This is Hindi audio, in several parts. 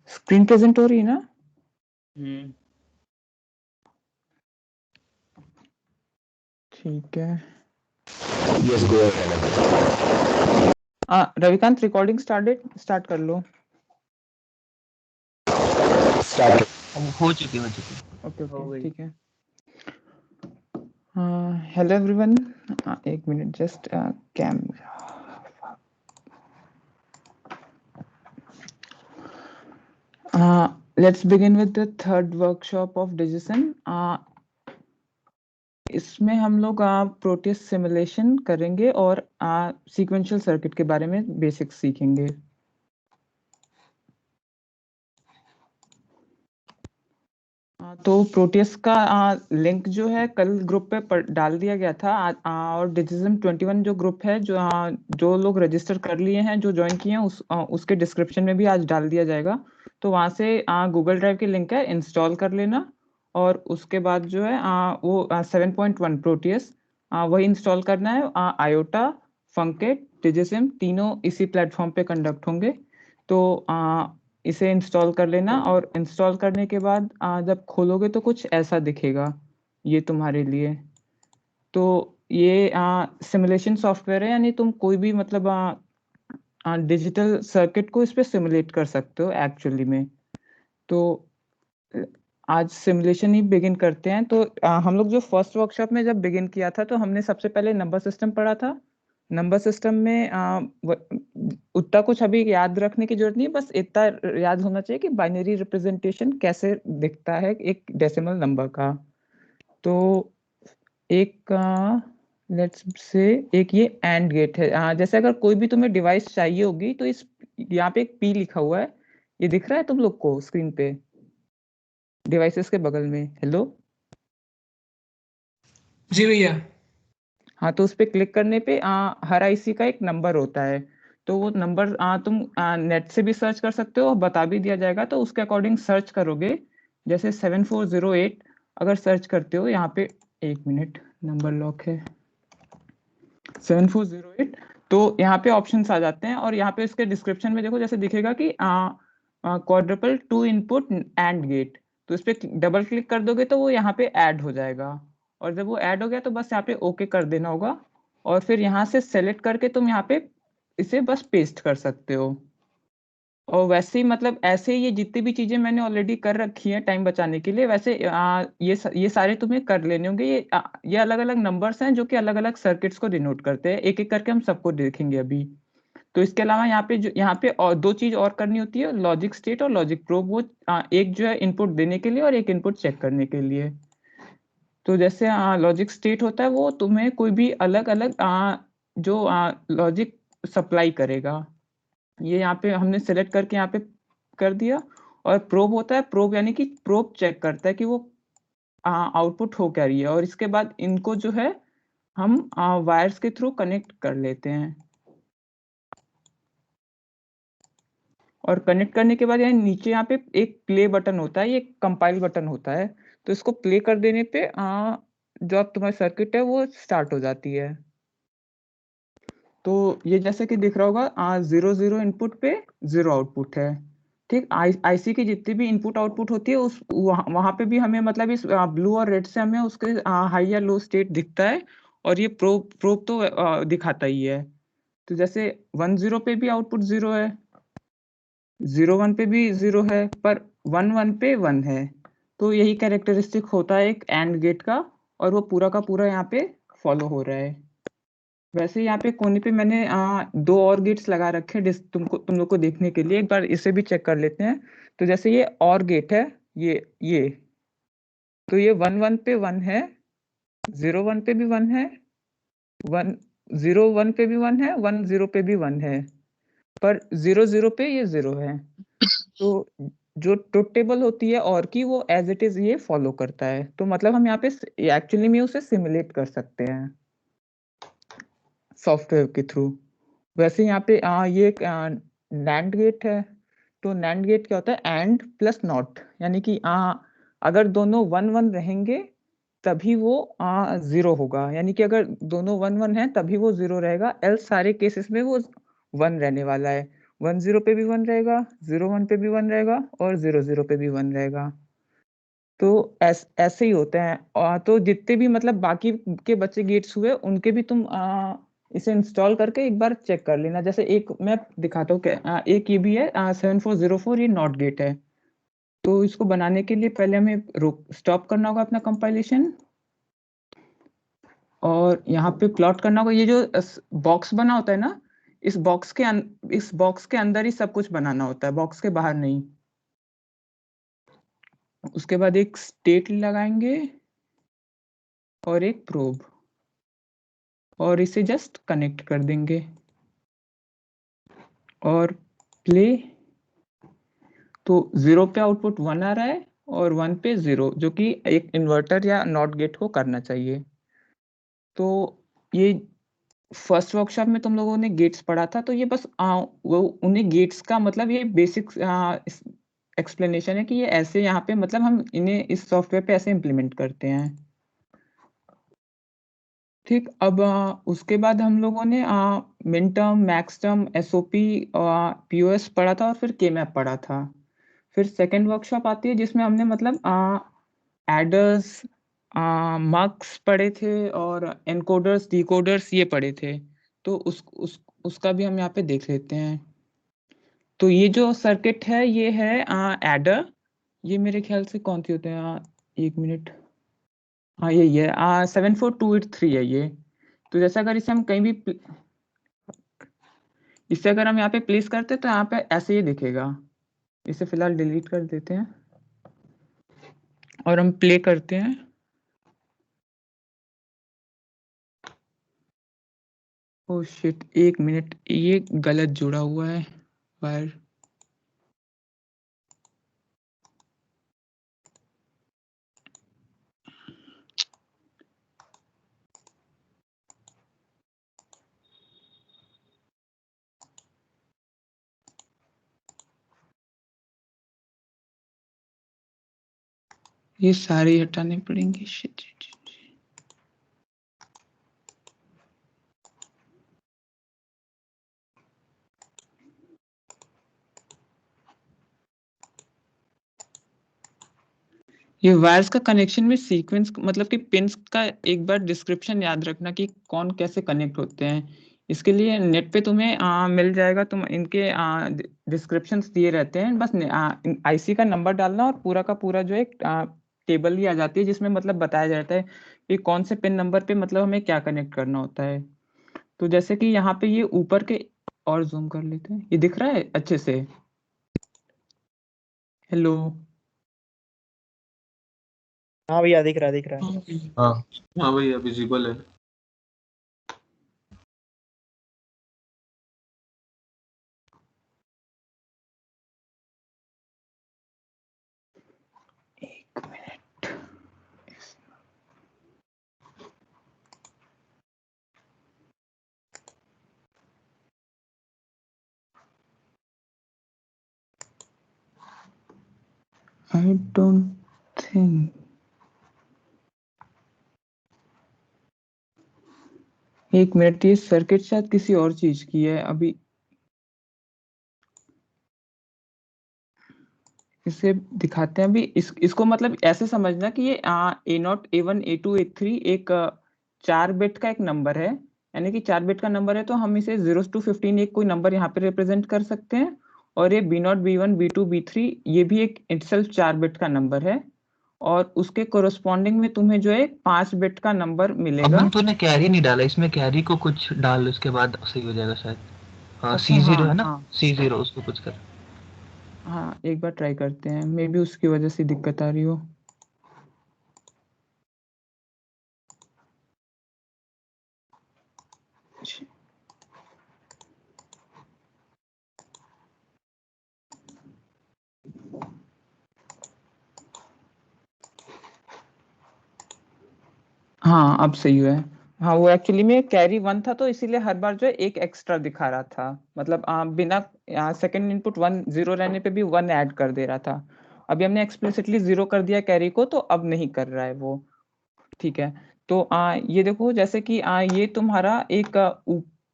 स्क्रीन प्रेजेंट हो रही है ना? ठीक है। Yes, go ahead. Ravikant recording start कर लो। Start. हो चुकी ओके ठीक है। हेलो एवरीवन, एक minute just camera. Let's begin with the third workshop of डिजिसन। इसमें हम लोग प्रोटेस सिमुलेशन करेंगे और सीक्वेंशियल सर्किट के बारे में बेसिक्स सीखेंगे। तो प्रोटेस का लिंक जो है कल ग्रुप पे डाल दिया गया था, और डिजिज्म 21 जो ग्रुप है, जो लोग रजिस्टर कर लिए हैं, जो ज्वाइन किए हैं, उसके डिस्क्रिप्शन में भी आज डाल दिया जाएगा। तो वहां से गूगल ड्राइव की लिंक है, इंस्टॉल कर लेना। और उसके बाद जो है वो 7.1 प्रोटेस वही इंस्टॉल करना है। आयोटा, फंकेट, डिजिज्म तीनों इसी प्लेटफॉर्म पे कंडक्ट होंगे। तो इसे इंस्टॉल कर लेना, और इंस्टॉल करने के बाद जब खोलोगे तो कुछ ऐसा दिखेगा ये तुम्हारे लिए। तो ये सिमुलेशन सॉफ्टवेयर है, यानी तुम कोई भी मतलब डिजिटल सर्किट को इस पे सिमुलेट कर सकते हो एक्चुअली में। तो आज सिमुलेशन ही बिगिन करते हैं। तो हम लोग जो फर्स्ट वर्कशॉप में जब बिगिन किया था, तो हमने सबसे पहले नंबर सिस्टम पढ़ा था। नंबर सिस्टम में उतना कुछ अभी याद रखने की जरूरत नहीं है, बस इतना याद होना चाहिए कि बाइनरी रिप्रेजेंटेशन कैसे दिखता है एक डेसिमल नंबर का। तो एक लेट्स से एक ये एंड गेट है। जैसे अगर कोई भी तुम्हें डिवाइस चाहिए होगी, तो इस यहाँ पे एक पी लिखा हुआ है, ये दिख रहा है तुम लोग को स्क्रीन पे डिवाइसेस के बगल में? हेलो जी भैया। हाँ, तो उस पे क्लिक करने पे हर आईसी का एक नंबर होता है। तो वो नंबर तुम नेट से भी सर्च कर सकते हो, और बता भी दिया जाएगा। तो उसके अकॉर्डिंग सर्च करोगे। जैसे 7408 अगर सर्च करते हो यहाँ पे, एक मिनट नंबर लॉक है, 7408। तो यहाँ पे ऑप्शंस आ जाते हैं, और यहाँ पे इसके डिस्क्रिप्शन में देखो, जैसे दिखेगा कि क्वाड्रुपल 2 इनपुट एंड गेट। तो इस पे डबल क्लिक कर दोगे तो वो यहाँ पे ऐड हो जाएगा। और जब वो ऐड हो गया तो बस यहाँ पे ओके कर देना होगा, और फिर यहाँ से सेलेक्ट करके तुम यहाँ पे इसे बस पेस्ट कर सकते हो। और वैसे ही मतलब ऐसे ही ये जितनी भी चीजें मैंने ऑलरेडी कर रखी हैं टाइम बचाने के लिए, वैसे ये सारे तुम्हें कर लेने होंगे। ये अलग अलग नंबर्स हैं जो कि अलग अलग सर्किट्स को डिनोट करते हैं। एक एक करके हम सबको देखेंगे अभी। तो इसके अलावा यहाँ पे और दो चीज और करनी होती है, लॉजिक स्टेट और लॉजिक प्रोब। वो एक जो है इनपुट देने के लिए, और एक इनपुट चेक करने के लिए। तो जैसे लॉजिक स्टेट होता है, वो तुम्हें कोई भी अलग अलग जो लॉजिक सप्लाई करेगा। ये यहाँ पे हमने सेलेक्ट करके यहाँ पे कर दिया। और प्रोब होता है, प्रोब यानी कि प्रोब चेक करता है कि वो आउटपुट हो क्या रही है। और इसके बाद इनको जो है हम वायर्स के थ्रू कनेक्ट कर लेते हैं। और कनेक्ट करने के बाद यहाँ नीचे यहाँ पे एक प्ले बटन होता है, ये कंपाइल बटन होता है। तो इसको प्ले कर देने पे जो अब तुम्हारी सर्किट है वो स्टार्ट हो जाती है। तो ये जैसे कि दिख रहा होगा 0 इनपुट पे 0 आउटपुट है। ठीक, आईसी की जितनी भी इनपुट आउटपुट होती है उस वहां पे भी हमें मतलब इस ब्लू और रेड से हमें उसके हाई या लो स्टेट दिखता है। और ये प्रोब तो दिखाता ही है। तो जैसे 10 पे भी आउटपुट 0 है, 01 पे भी 0 है, पर 11 पे 1 है। तो यही कैरेक्टरिस्टिक होता है एक एंड गेट का, और वो पूरा का पूरा यहाँ पे फॉलो हो रहा है। वैसे यहाँ पे कोने पे मैंने दो और गेट्स लगा रखे हैं तुम लोग को देखने के लिए। एक बार इसे भी चेक कर लेते हैं। तो जैसे ये और गेट है, ये तो ये 11 पे 1 है, 01 पे भी 1 है, 01 पे भी 1 है, 10 पे भी 1 है, पर 00 पे ये 0 है। तो जो ट्रुथ टेबल होती है और की, वो एज इट इज ये फॉलो करता है। तो मतलब हम यहाँ पे एक्चुअली में उसे सिमुलेट कर सकते हैं सॉफ्टवेयर के थ्रू। वैसे यहाँ पे ये एक नैंड गेट है। तो नैंड गेट क्या होता है? एंड प्लस नॉट, यानी कि अगर दोनों 1 1 रहेंगे तभी वो 0 होगा। यानी कि अगर दोनों 1 1 है तभी वो 0 रहेगा, एल्स सारे केसेस में वो 1 रहने वाला है। 1 0 पे भी 1 रहेगा, 0 1 पे भी 1 रहेगा और 0 0 पे भी 1 रहेगा। तो ऐसे ही होते हैं। तो जितने भी मतलब बाकी के बचे गेट्स हुए उनके भी तुम इसे इंस्टॉल करके एक बार चेक कर लेना। जैसे एक मैं दिखाता हूँ एक ये भी है 7404, ये नॉट गेट है। तो इसको बनाने के लिए पहले हमें स्टॉप करना होगा अपना कंपाइलेशन और यहाँ पे प्लॉट करना होगा। ये जो बॉक्स बना होता है ना, इस बॉक्स के अंदर ही सब कुछ बनाना होता है, बॉक्स के बाहर नहीं। उसके बाद एक स्टेट लगाएंगे और एक प्रोब और इसे जस्ट कनेक्ट कर देंगे और प्ले। तो 0 पे आउटपुट 1 आ रहा है और 1 पे 0, जो कि एक इन्वर्टर या नॉट गेट को करना चाहिए। तो ये फर्स्ट वर्कशॉप में तुम लोगों ने गेट्स पढ़ा था, तो ये बस वो उन्हें गेट्स का मतलब ये बेसिक एक्सप्लेनेशन है कि ये ऐसे यहाँ पे मतलब हम इन्हें इस सॉफ्टवेयर पे ऐसे इम्प्लीमेंट करते हैं। ठीक, अब उसके बाद हम लोगों ने min term, max term, SOP, POS पढ़ा था और फिर के मैप पढ़ा था। फिर सेकंड वर्कशॉप आती है जिसमें हमने मतलब एडर्स, मक्स पढ़े थे और एनकोडर्स, डिकोडर्स ये पढ़े थे। तो उसका भी हम यहाँ पे देख लेते हैं। तो ये जो सर्किट है ये है एडर। ये मेरे ख्याल से कौन सी होते हैं, 1 मिनट, हाँ यही है, 74283 है ये। तो जैसे अगर इसे हम कहीं भी इसे अगर हम यहाँ पे प्लेस करते हैं तो यहाँ पे ऐसे ही दिखेगा। इसे फिलहाल डिलीट कर देते हैं और हम प्ले करते हैं। ओह शिट, 1 मिनट, ये गलत जुड़ा हुआ है वायर। ये सारे हटाने पड़ेंगे। शिट, ये वायर्स का कनेक्शन में सीक्वेंस मतलब कि पिंस का एक बार डिस्क्रिप्शन याद रखना कि कौन कैसे कनेक्ट होते हैं। इसके लिए नेट पे तुम्हें मिल जाएगा, तुम इनके डिस्क्रिप्शंस दिए रहते हैं। बस आईसी का नंबर डालना और पूरा का पूरा जो एक टेबल ही आ जाती है जिसमें मतलब बताया जाता है कि कौन से पिन नंबर पे मतलब हमें क्या कनेक्ट करना होता है। तो जैसे कि यहाँ पे ये ऊपर के, और जूम कर लेते हैं, ये दिख रहा है अच्छे से? हेलो? हाँ भैया दिख रहा है। हाँ हाँ भैया विजिबल है। एक मिनट, आई डोंट थिंक, एक मिनट, ये सर्किट शायद किसी और चीज की है। अभी इसे दिखाते हैं। अभी इसको मतलब ऐसे समझना कि ये A0, A1, A2, A3 एक 4 बिट का एक नंबर है। यानी कि 4 बिट का नंबर है तो हम इसे 0 to 15 एक कोई नंबर यहाँ पे रिप्रेजेंट कर सकते हैं। और ये B0, B1, B2, B3 ये भी एक इटसेल्फ 4 बिट का नंबर है और उसके कोरस्पॉन्डिंग में तुम्हें जो है 5 बिट का नंबर मिलेगा। अमन तूने कैरी नहीं डाला इसमें, कैरी को कुछ डाल, उसके बाद सही हो जाएगा शायद। हाँ अच्छा, C0 हाँ है ना, हाँ C0 उसको कुछ कर। हाँ, एक बार ट्राई करते हैं, मे बी उसकी वजह से दिक्कत आ रही हो। हाँ अब सही है। हाँ वो एक्चुअली में कैरी 1 था तो इसीलिए हर बार जो है एक एक्स्ट्रा दिखा रहा था। मतलब बिना सेकंड इनपुट 1 0 रहने पे भी 1 ऐड कर दे रहा था। अभी हमने एक्सप्लिसिटली 0 कर दिया कैरी को तो अब नहीं कर रहा है वो। ठीक है, तो ये देखो जैसे कि ये तुम्हारा एक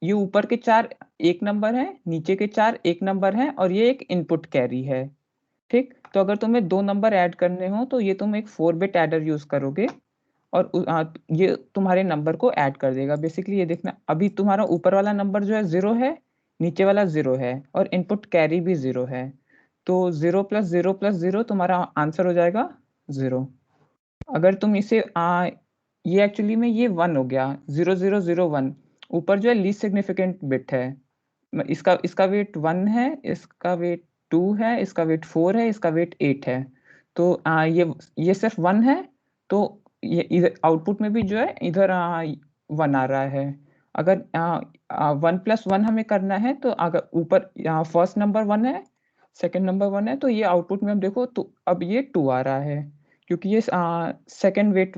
ये ऊपर के 4 एक नंबर है, नीचे के 4 एक नंबर है, और ये एक इनपुट कैरी है। ठीक, तो अगर तुम्हें 2 नंबर ऐड करने हो तो ये तुम एक 4 बिट एडर यूज करोगे और ये तुम्हारे नंबर को ऐड कर देगा। बेसिकली ये देखना, अभी तुम्हारा ऊपर वाला नंबर जो है 0 है, नीचे वाला 0 है, और इनपुट कैरी भी 0 है। तो 0 + 0 + 0 तुम्हारा आंसर हो जाएगा 0। अगर तुम इसे ये एक्चुअली में ये 1 हो गया, 0001। ऊपर जो है लीस्ट सिग्निफिकेंट बिट है, इसका वेट 1 है, इसका वेट 2 है, इसका वेट 4 है, इसका वेट 8 है। तो ये सिर्फ 1 है, तो ये इधर आउटपुट में भी जो है इधर 1 आ रहा है। अगर 1 + 1 हमें करना है, तो अगर ऊपर फर्स्ट नंबर 1 है, सेकंड नंबर 1 है, तो ये आउटपुट में हम देखो तो अब ये 2 आ रहा है, क्योंकि ये सेकंड वेट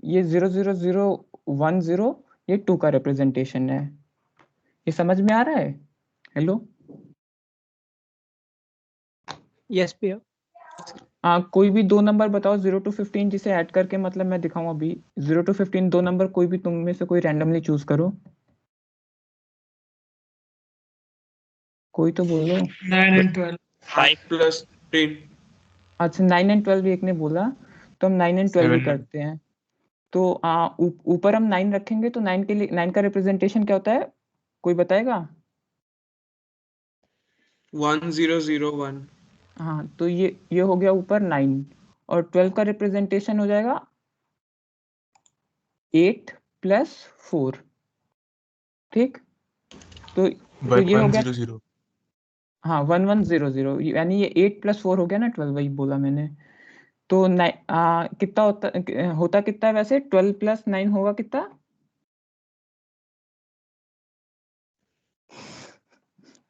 ये 00010 ये 2 का रिप्रेजेंटेशन है। ये समझ में आ रहा है? हेलो, यस भैया। कोई भी 2 नंबर बताओ 0 to 15 जिसे ऐड करके मतलब मैं दिखाऊं अभी। 0 to 15 2 नंबर कोई भी तुम में से कोई रैंडमली चूज करो, कोई तो बोलो। 9 and 12. 5 + 10 अच्छा, 9 and 12 भी एक ने बोला, तो हम 9 and 12 ही 7 करते हैं। तो ऊपर हम 9 रखेंगे, तो 9 के लिए 9 का रिप्रेजेंटेशन क्या होता है, कोई बताएगा? 1001 हाँ, तो ये हो गया ऊपर 9, और 12 का रिप्रेजेंटेशन हो जाएगा 8 + 4। ठीक, तो ये हो गया 100 हाँ 1100, यानी ये 8 + 4 हो गया ना 12, वही बोला मैंने। तो कितना होता कितना है वैसे? 12 + 9 होगा कितना?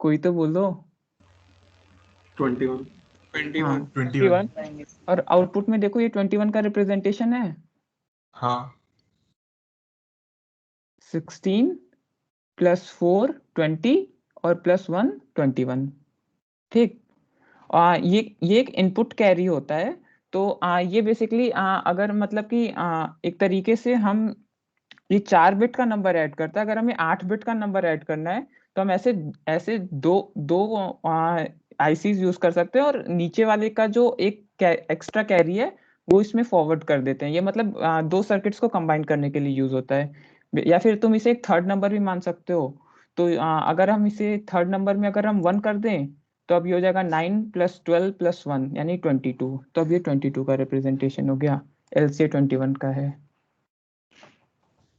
कोई तो बोलो। 21 हाँ 21 21, और आउटपुट में देखो ये 21 का रिप्रेजेंटेशन है। हाँ 16 + 4 20 और +1 21। ठीक, ये एक इनपुट कैरी होता है। तो ये बेसिकली अगर मतलब कि एक तरीके से हम ये 4 बिट का नंबर ऐड करता है। अगर हमें 8 बिट का नंबर ऐड करना है, तो हम ऐसे ऐसे दो दो आईसीज यूज कर सकते हैं, और नीचे वाले का जो एक एक्स्ट्रा कैरी है वो इसमें फॉरवर्ड कर देते हैं। ये मतलब 2 सर्किट्स को कंबाइन करने के लिए यूज होता है, या फिर तुम इसे एक थर्ड नंबर भी मान सकते हो। तो अगर हम इसे थर्ड नंबर में अगर हम 1 कर दें, तो अब ये हो जाएगा 9 + 12 + 1 यानी 22। तो अब ये 22 का रिप्रेजेंटेशन हो गया, LCA 21 का है।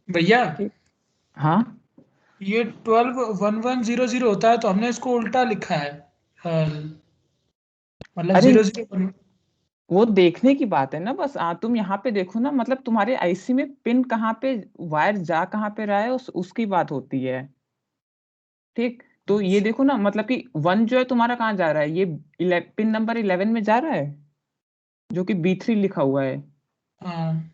भैया ठीक, हाँ ये 12 1100 होता है, तो हमने इसको उल्टा लिखा है। मतलब अरे 001। वो देखने की बात है ना, बस तुम यहाँ पे देखो ना, मतलब तुम्हारे आईसी में पिन कहाँ पे, वायर जा कहाँ पे रहा है, उसकी बात होती है। ठीक, तो ये देखो ना, मतलब कि 1 जो है तुम्हारा कहाँ जा रहा है, ये पिन नंबर 11 में जा रहा है, जो कि B3 लिखा हुआ है। हाँ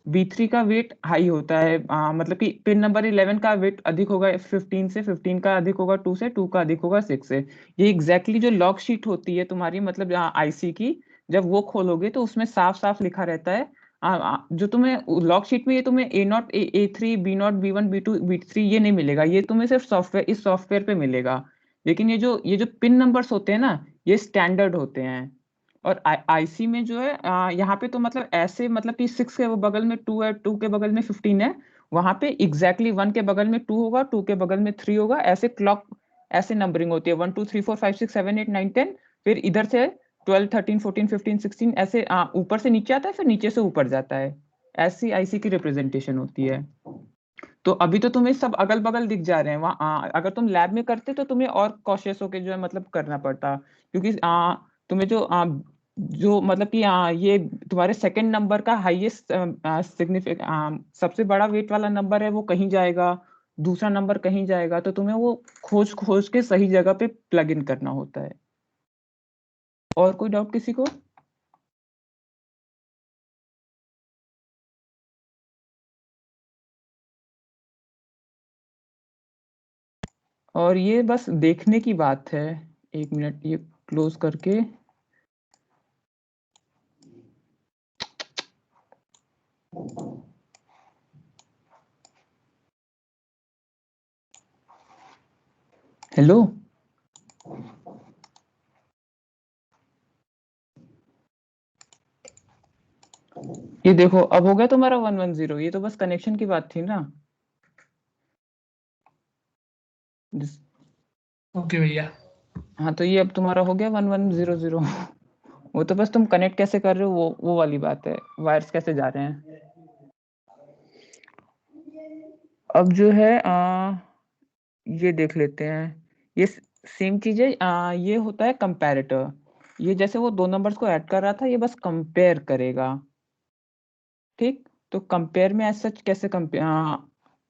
B3 का वेट हाई होता है, मतलब कि पिन नंबर 11 का वेट अधिक होगा 15 से, 15 का अधिक होगा 2 से, 2 का अधिक होगा 6 से। ये एग्जैक्टली जो लॉग शीट होती है तुम्हारी, मतलब आईसी की, जब वो खोलोगे तो उसमें साफ साफ लिखा रहता है। जो तुम्हें लॉग शीट में ये तुम्हें A0 A3 B0 B1 B2 B3 ये नहीं मिलेगा, ये तुम्हें सिर्फ सॉफ्टवेयर, इस सॉफ्टवेयर पे मिलेगा। लेकिन ये जो पिन नंबर्स होते हैं ना, ये स्टैंडर्ड होते हैं। और आईसी में जो है यहाँ पे तो मतलब ऐसे, मतलब कि 6 के बगल में 2 है, 2 के बगल में 15 है, वहां पे एग्जैक्टली 1 के बगल में 2 होगा, 2 के बगल में 3 होगा, ऐसे क्लॉक, ऐसे नंबरिंग होती है 1 2 3 4 5 6 7 8 9 10। फिर इधर से 12 13 14 15 16 ऐसे ऊपर से नीचे आता है, फिर नीचे से ऊपर जाता है। ऐसी आईसी की रिप्रेजेंटेशन होती है। तो अभी तो तुम्हें सब अगल बगल दिख जा रहे हैं, वहाँ अगर तुम लैब में करते तो तुम्हें और कॉशियस होके जो है मतलब करना पड़ता, क्योंकि तुम्हें जो मतलब कि ये तुम्हारे सेकंड नंबर का हाईएस्ट सबसे बड़ा वेट वाला नंबर है, वो कहीं जाएगा, दूसरा नंबर कहीं जाएगा, तो तुम्हें वो खोज खोज के सही जगह पे प्लग इन करना होता है। और कोई डाउट किसी को? और ये बस देखने की बात है। एक मिनट ये क्लोज करके, हेलो, ये देखो अब हो गया तुम्हारा 110। ये तो बस कनेक्शन की बात थी ना। ओके भैया। हाँ तो ये अब तुम्हारा हो गया 1100। वो तो बस तुम कनेक्ट कैसे कर रहे हो वो वाली बात है, वायर्स कैसे जा रहे हैं। अब जो है ये देख लेते हैं। ये सेम चीज है। ये होता है कंपैरेटर। ये जैसे वो दो नंबर्स को ऐड कर रहा था, ये बस कंपेयर करेगा। ठीक, तो कंपेयर में ऐसा कैसे कंपेयर,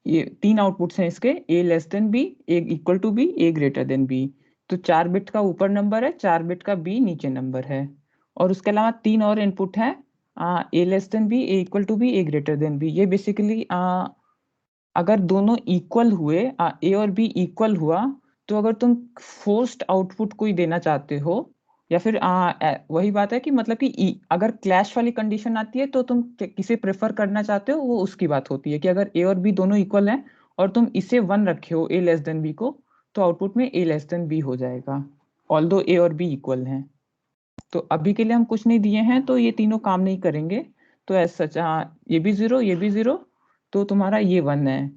ये तीन आउटपुट्स हैं इसके, A less than B, A equal to B, A greater than B. तो 4 बिट का ऊपर नंबर है, 4 बिट का बी नीचे नंबर है। और उसके अलावा तीन और इनपुट है, A less than B, A equal to B, A greater than B. ये बेसिकली अगर दोनों इक्वल हुए, ए और बी इक्वल हुआ, तो अगर तुम फोर्स्ड आउटपुट कोई देना चाहते हो, या फिर वही बात है कि मतलब कि अगर क्लैश वाली कंडीशन आती है तो तुम किसे प्रेफर करना चाहते हो, वो उसकी बात होती है कि अगर ए और बी दोनों इक्वल हैं और तुम इसे 1 रखे हो, ए लेस देन बी को, तो आउटपुट में ए लेस देन बी हो जाएगा, ऑल्दो ए और बी इक्वल हैं। तो अभी के लिए हम कुछ नहीं दिए हैं, तो ये तीनों काम नहीं करेंगे। तो एज सच ये भी 0, ये भी 0, तो तुम्हारा ये 1 है,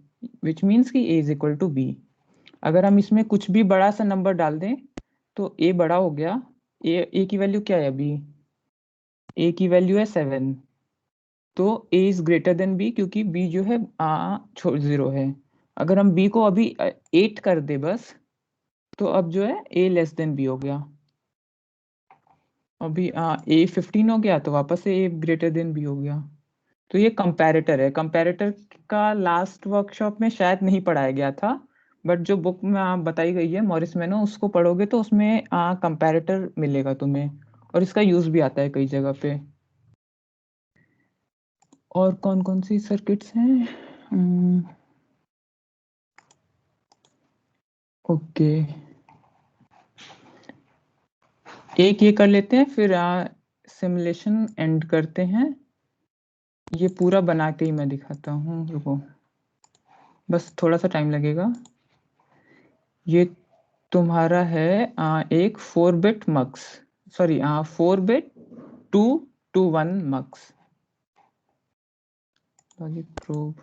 विच मीन्स कि a is equal to B. अगर हम इसमें कुछ भी बड़ा सा नंबर डाल दें तो a बड़ा हो गया। a की वैल्यू क्या है अभी? a की वैल्यू है 7, तो a is greater than b, क्योंकि b जो है 0 है। अगर हम b को अभी 8 कर दे बस, तो अब जो है a लेस देन b हो गया। अभी a 15 हो गया, तो वापस से a ग्रेटर देन b हो गया। तो ये कंपैरेटर है। कंपैरेटर का लास्ट वर्कशॉप में शायद नहीं पढ़ाया गया था, बट जो बुक में बताई गई है मॉरिस मैनो, उसको पढ़ोगे तो उसमें कंपैरेटर मिलेगा तुम्हें, और इसका यूज भी आता है कई जगह पे। और कौन कौन सी सर्किट्स हैं? ओके, एक ये कर लेते हैं, फिर सिमुलेशन एंड करते हैं। ये पूरा बना के ही मैं दिखाता हूँ, रुको, बस थोड़ा सा टाइम लगेगा। ये तुम्हारा है एक 4 bit mux, sorry 4 bit 2 to 1 mux logic probe.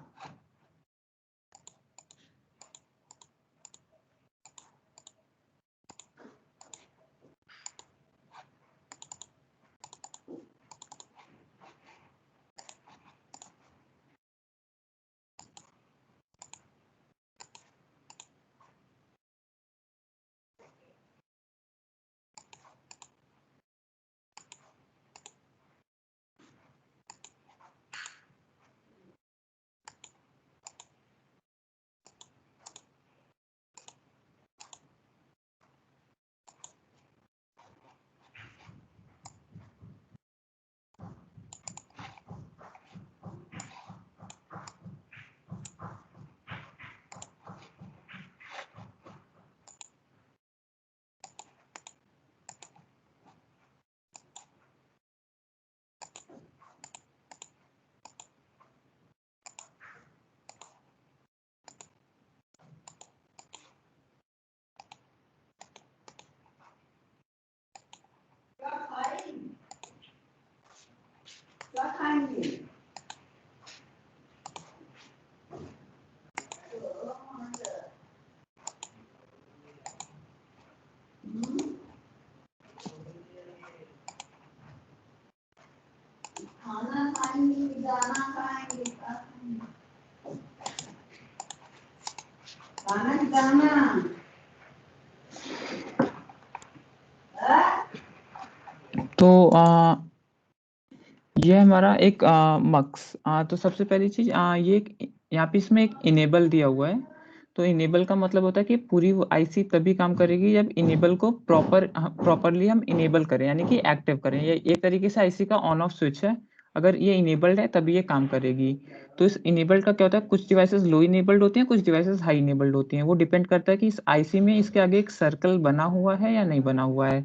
तो ये हमारा एक मक्स। तो सबसे पहली चीज ये यहाँ पे इसमें एक इनेबल दिया हुआ है। तो इनेबल का मतलब होता है कि पूरी आईसी तभी काम करेगी जब इनेबल को प्रॉपरली हम इनेबल करें, यानी कि एक्टिव करें। ये एक तरीके से आईसी का ऑन ऑफ स्विच है। अगर ये इनेबल्ड है तभी ये काम करेगी। तो इस इनेबल्ड का क्या होता है, कुछ डिवाइसेस लो इनेबल्ड होती हैं, कुछ डिवाइसेस हाई इनेबल्ड होती हैं। वो डिपेंड करता है कि इस आईसी में इसके आगे एक सर्कल बना हुआ है या नहीं बना हुआ है।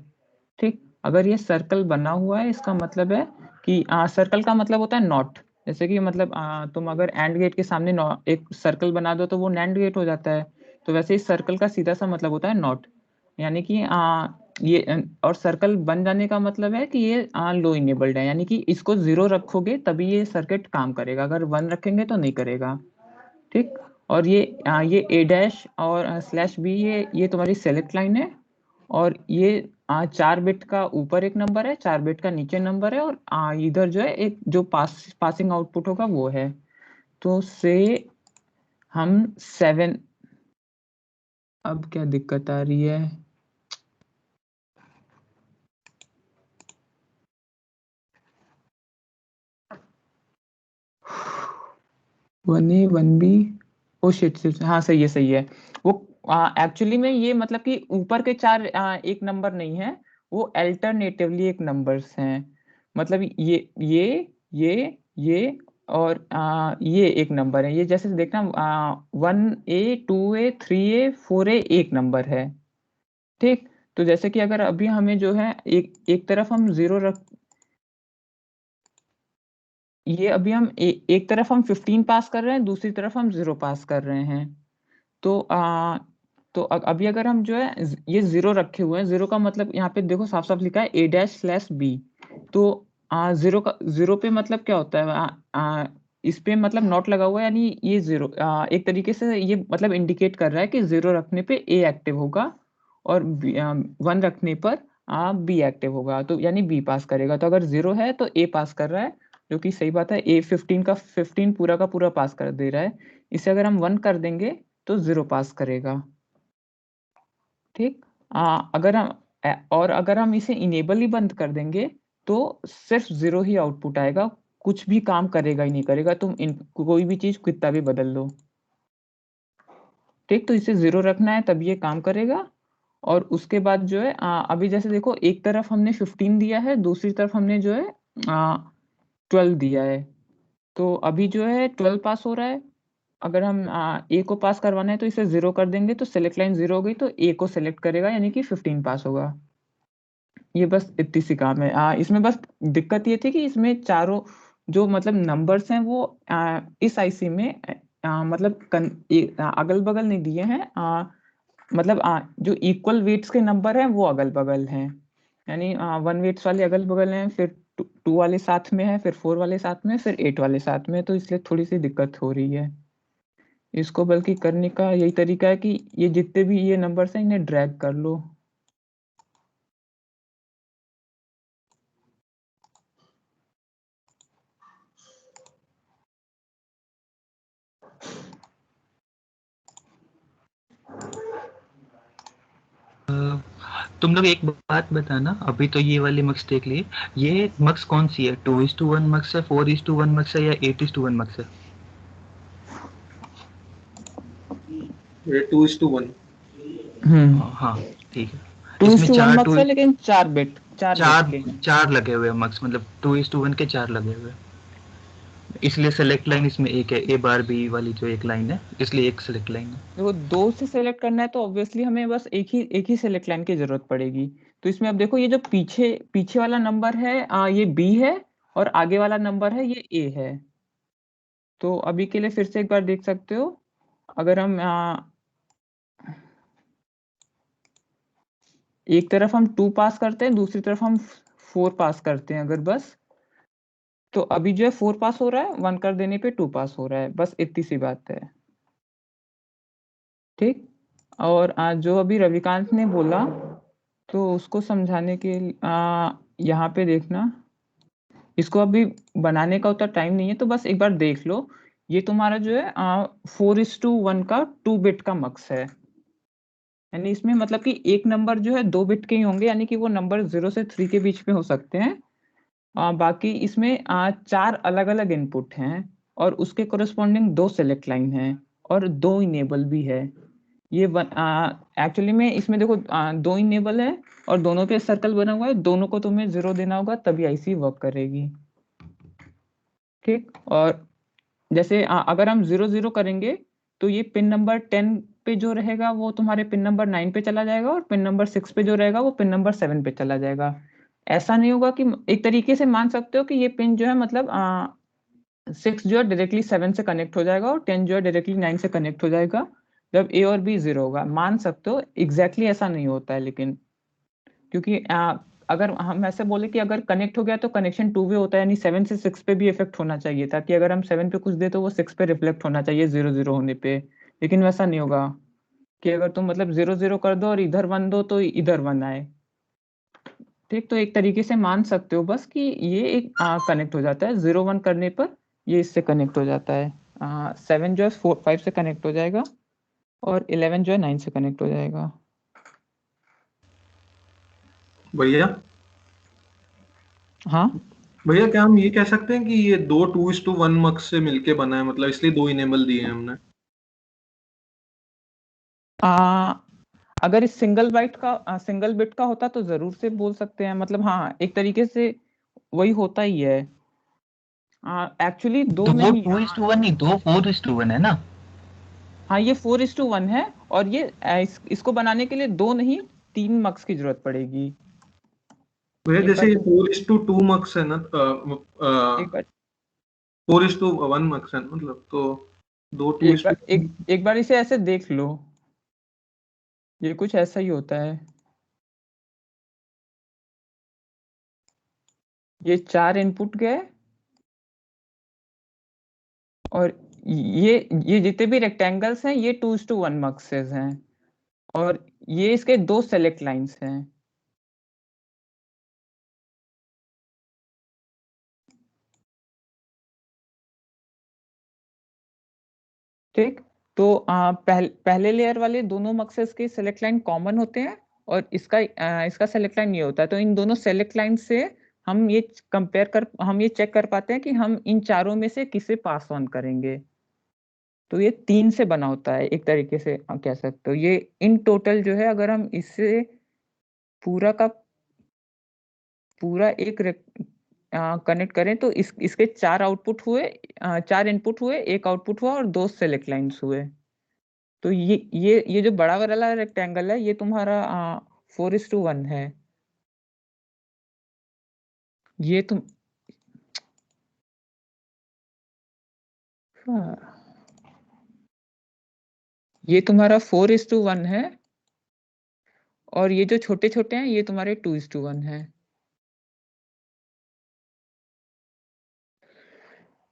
ठीक, अगर ये सर्कल बना हुआ है, इसका मतलब है कि सर्कल का मतलब होता है नॉट। जैसे कि मतलब तुम अगर एंड गेट के सामने एक सर्कल बना दो तो वो नैंड गेट हो जाता है। तो वैसे इस सर्कल का सीधा सा मतलब होता है नॉट, यानी कि ये और सर्कल बन जाने का मतलब है कि ये लो इनेबल्ड है, यानी कि इसको 0 रखोगे तभी ये सर्किट काम करेगा, अगर 1 रखेंगे तो नहीं करेगा। ठीक, और ये ए डैश और स्लैश बी ये तुम्हारी सेलेक्ट लाइन है, और ये 4 बिट का ऊपर एक नंबर है, 4 बिट का नीचे नंबर है, और इधर जो है एक जो पासिंग आउटपुट होगा वो है। तो से हम 7, अब क्या दिक्कत आ रही है, वन ए वन बी, ओ शिट, हाँ सही है सही है। वो एक्चुअली में ये मतलब कि ऊपर के 4 एक नंबर नहीं है, वो अल्टरनेटिवली एक नंबर्स हैं, मतलब ये और ये एक नंबर है, ये जैसे देखना 1A 2A 3A 4A एक नंबर है। ठीक, तो जैसे कि अगर अभी हमें जो है एक तरफ हम 0 रख, ये अभी हम एक तरफ हम 15 पास कर रहे हैं, दूसरी तरफ हम 0 पास कर रहे हैं। तो अभी अगर हम जो है ये 0 रखे हुए हैं, 0 का मतलब यहाँ पे देखो साफ साफ लिखा है ए डैश स्लैश बी, तो 0 पे मतलब क्या होता है, इस पे मतलब नॉट लगा हुआ है, यानी ये 0 एक तरीके से ये मतलब इंडिकेट कर रहा है कि 0 रखने पे ए एक्टिव होगा, और 1 रखने पर बी एक्टिव होगा, तो यानी बी पास करेगा। तो अगर 0 है तो ए पास कर रहा है, जो कि सही बात है, ए 15 पूरा का पूरा पास कर दे रहा है। इसे अगर हम 1 कर देंगे तो 0 पास करेगा। ठीक, अगर हम इसे इनेबल ही बंद कर देंगे तो सिर्फ 0 ही आउटपुट आएगा, कुछ भी काम करेगा ही नहीं करेगा, तुम कोई भी चीज कितना भी बदल लो। ठीक, तो इसे 0 रखना है तब ये काम करेगा। और उसके बाद जो है अभी जैसे देखो एक तरफ हमने 15 दिया है, दूसरी तरफ हमने जो है 12 दिया है, तो अभी जो है 12 पास हो रहा है। अगर हम ए को पास करवाना है तो इसे 0 कर देंगे, तो सेलेक्ट लाइन 0 हो गई, तो ए को सेलेक्ट करेगा, यानी कि 15 पास होगा। ये बस इतनी सी काम है। इसमें बस दिक्कत ये थी कि इसमें चारों जो मतलब नंबर्स हैं वो इस आईसी में मतलब अगल बगल नहीं दिए हैं, मतलब जो इक्वल वेट्स के नंबर हैं वो अगल बगल हैं, यानी 1 वेट्स वाले अगल बगल हैं, फिर 2 वाले साथ में है, फिर 4 वाले साथ में, फिर 8 वाले साथ में, तो इसलिए थोड़ी सी दिक्कत हो रही है। इसको बल्कि करने का यही तरीका है कि ये जितने भी ये नंबर्स हैं इन्हें ड्रैग कर लो। तुम लोग एक बात बताना, अभी तो ये वाली मक्स देख लिए, ये मक्स कौन सी है? 2:1 मक्स है, 4:1 मक्स है, या 8:1 मक्स है? ये 2:1। हाँ ठीक है। 2:1 मक्स है, लेकिन 4 बिट के 4 लगे हुए हैं मक्स, मतलब 2:1 के 4 लगे हुए हैं, इसलिए सेलेक्ट लाइन इसमें एक है, ए बार बी वाली जो एक लाइन है, इसलिए एक सेलेक्ट लाइन है। देखो 2 से सेलेक्ट करना है तो ऑब्वियसली हमें बस एक ही सेलेक्ट लाइन की जरूरत पड़ेगी। तो इसमें अब देखो ये जो पीछे वाला नंबर है ये बी है, और आगे वाला नंबर है ये ए है। तो अभी के लिए फिर से एक बार देख सकते हो, अगर हम एक तरफ हम 2 पास करते हैं, दूसरी तरफ हम 4 पास करते हैं अगर, बस तो अभी जो है 4 पास हो रहा है, 1 कर देने पे 2 पास हो रहा है, बस इतनी सी बात है। ठीक, और जो अभी रविकांत ने बोला तो उसको समझाने के यहाँ पे देखना, इसको अभी बनाने का उतना टाइम नहीं है, तो बस एक बार देख लो। ये तुम्हारा जो है 4:1 का 2 बिट का मक्स है, यानी इसमें मतलब कि एक नंबर जो है 2 बिट के ही होंगे, यानी कि वो नंबर 0 से 3 के बीच में हो सकते हैं। बाकी इसमें 4 अलग अलग इनपुट हैं, और उसके कोरिस्पॉन्डिंग 2 सेलेक्ट लाइन है, और 2 इनेबल भी है। ये एक्चुअली में इसमें देखो 2 इनेबल है, और दोनों पे सर्कल बना हुआ है, दोनों को तुम्हें 0 देना होगा तभी आईसी वर्क करेगी। ठीक, और जैसे अगर हम 0 0 करेंगे तो ये पिन नंबर 10 पे जो रहेगा वो तुम्हारे पिन नंबर 9 पे चला जाएगा, और पिन नंबर 6 पे जो रहेगा वो पिन नंबर 7 पे चला जाएगा। ऐसा नहीं होगा कि, एक तरीके से मान सकते हो कि ये पिन जो है मतलब 6 जो है डायरेक्टली 7 से कनेक्ट हो जाएगा, और 10 जो है डायरेक्टली 9 से कनेक्ट हो जाएगा, जब ए और बी 0 होगा। मान सकते हो एग्जैक्टली ऐसा नहीं होता है, लेकिन क्योंकि अगर हम ऐसे बोले कि अगर कनेक्ट हो गया तो कनेक्शन 2 वे होता है, यानी 7 से 6 पे भी इफेक्ट होना चाहिए था, कि अगर हम 7 पे कुछ दे तो वो 6 पे रिफ्लेक्ट होना चाहिए 0 0 होने पे। लेकिन वैसा नहीं होगा कि अगर तुम मतलब 0 0 कर दो और इधर 1 दो तो इधर 1 आए। ठीक, तो एक तरीके से मान सकते हो बस कि ये एक कनेक्ट हो जाता है 0 1 करने पर, ये इससे कनेक्ट हो जाता है। 7 जो है 5 से कनेक्ट हो जाएगा और 11 जो है 9 से कनेक्ट हो जाएगा। भैया हाँ भैया क्या हम ये कह सकते हैं कि ये दो 2:1 मक्स से मिलके बना है, मतलब इसलिए 2 इनेबल दिए हैं हमने? आ, अगर इस सिंगल बिट का होता तो जरूर से बोल सकते हैं, मतलब हाँ एक तरीके से वही होता ही है। एक्चुअली दो तो वो नहीं, 2:1 नहीं, दो 4:1 है ना? हाँ ये 4:1 है, और ये इसको बनाने के लिए 2 नहीं 3 मक्स की जरूरत पड़ेगी। भैया एक जैसे बार ये 4:2 मक्स है ना, एक बार 4:1 मक्स है ना, मतलब तो दो टू एक इज बार टू एक बार इसे ऐसे देख लो, ये कुछ ऐसा ही होता है। ये 4 इनपुट गए, और ये जितने भी रेक्टेंगल्स हैं ये 2:1 मक्सेस हैं, और ये इसके 2 सेलेक्ट लाइंस हैं। ठीक, तो पहले लेयर वाले दोनों मक्सेस के सेलेक्ट लाइन कॉमन होते हैं, और इसका सेलेक्ट लाइन ये होता है। तो इन दोनों सेलेक्ट लाइन से हम ये चेक कर पाते हैं कि हम इन चारों में से किसे पास ऑन करेंगे। तो ये 3 से बना होता है, एक तरीके से आप कह सकते हो। ये इन टोटल जो है, अगर हम इससे पूरा का पूरा एक कनेक्ट करें तो इसके 4 आउटपुट हुए, 4 इनपुट हुए, एक आउटपुट हुआ और 2 सेलेक्ट लाइंस हुए। तो ये जो बड़ा वाला रेक्टेंगल है ये तुम्हारा 4:1 है। ये तुम ये तुम्हारा 4:1 है, और ये जो छोटे छोटे हैं ये तुम्हारे 2:1 है।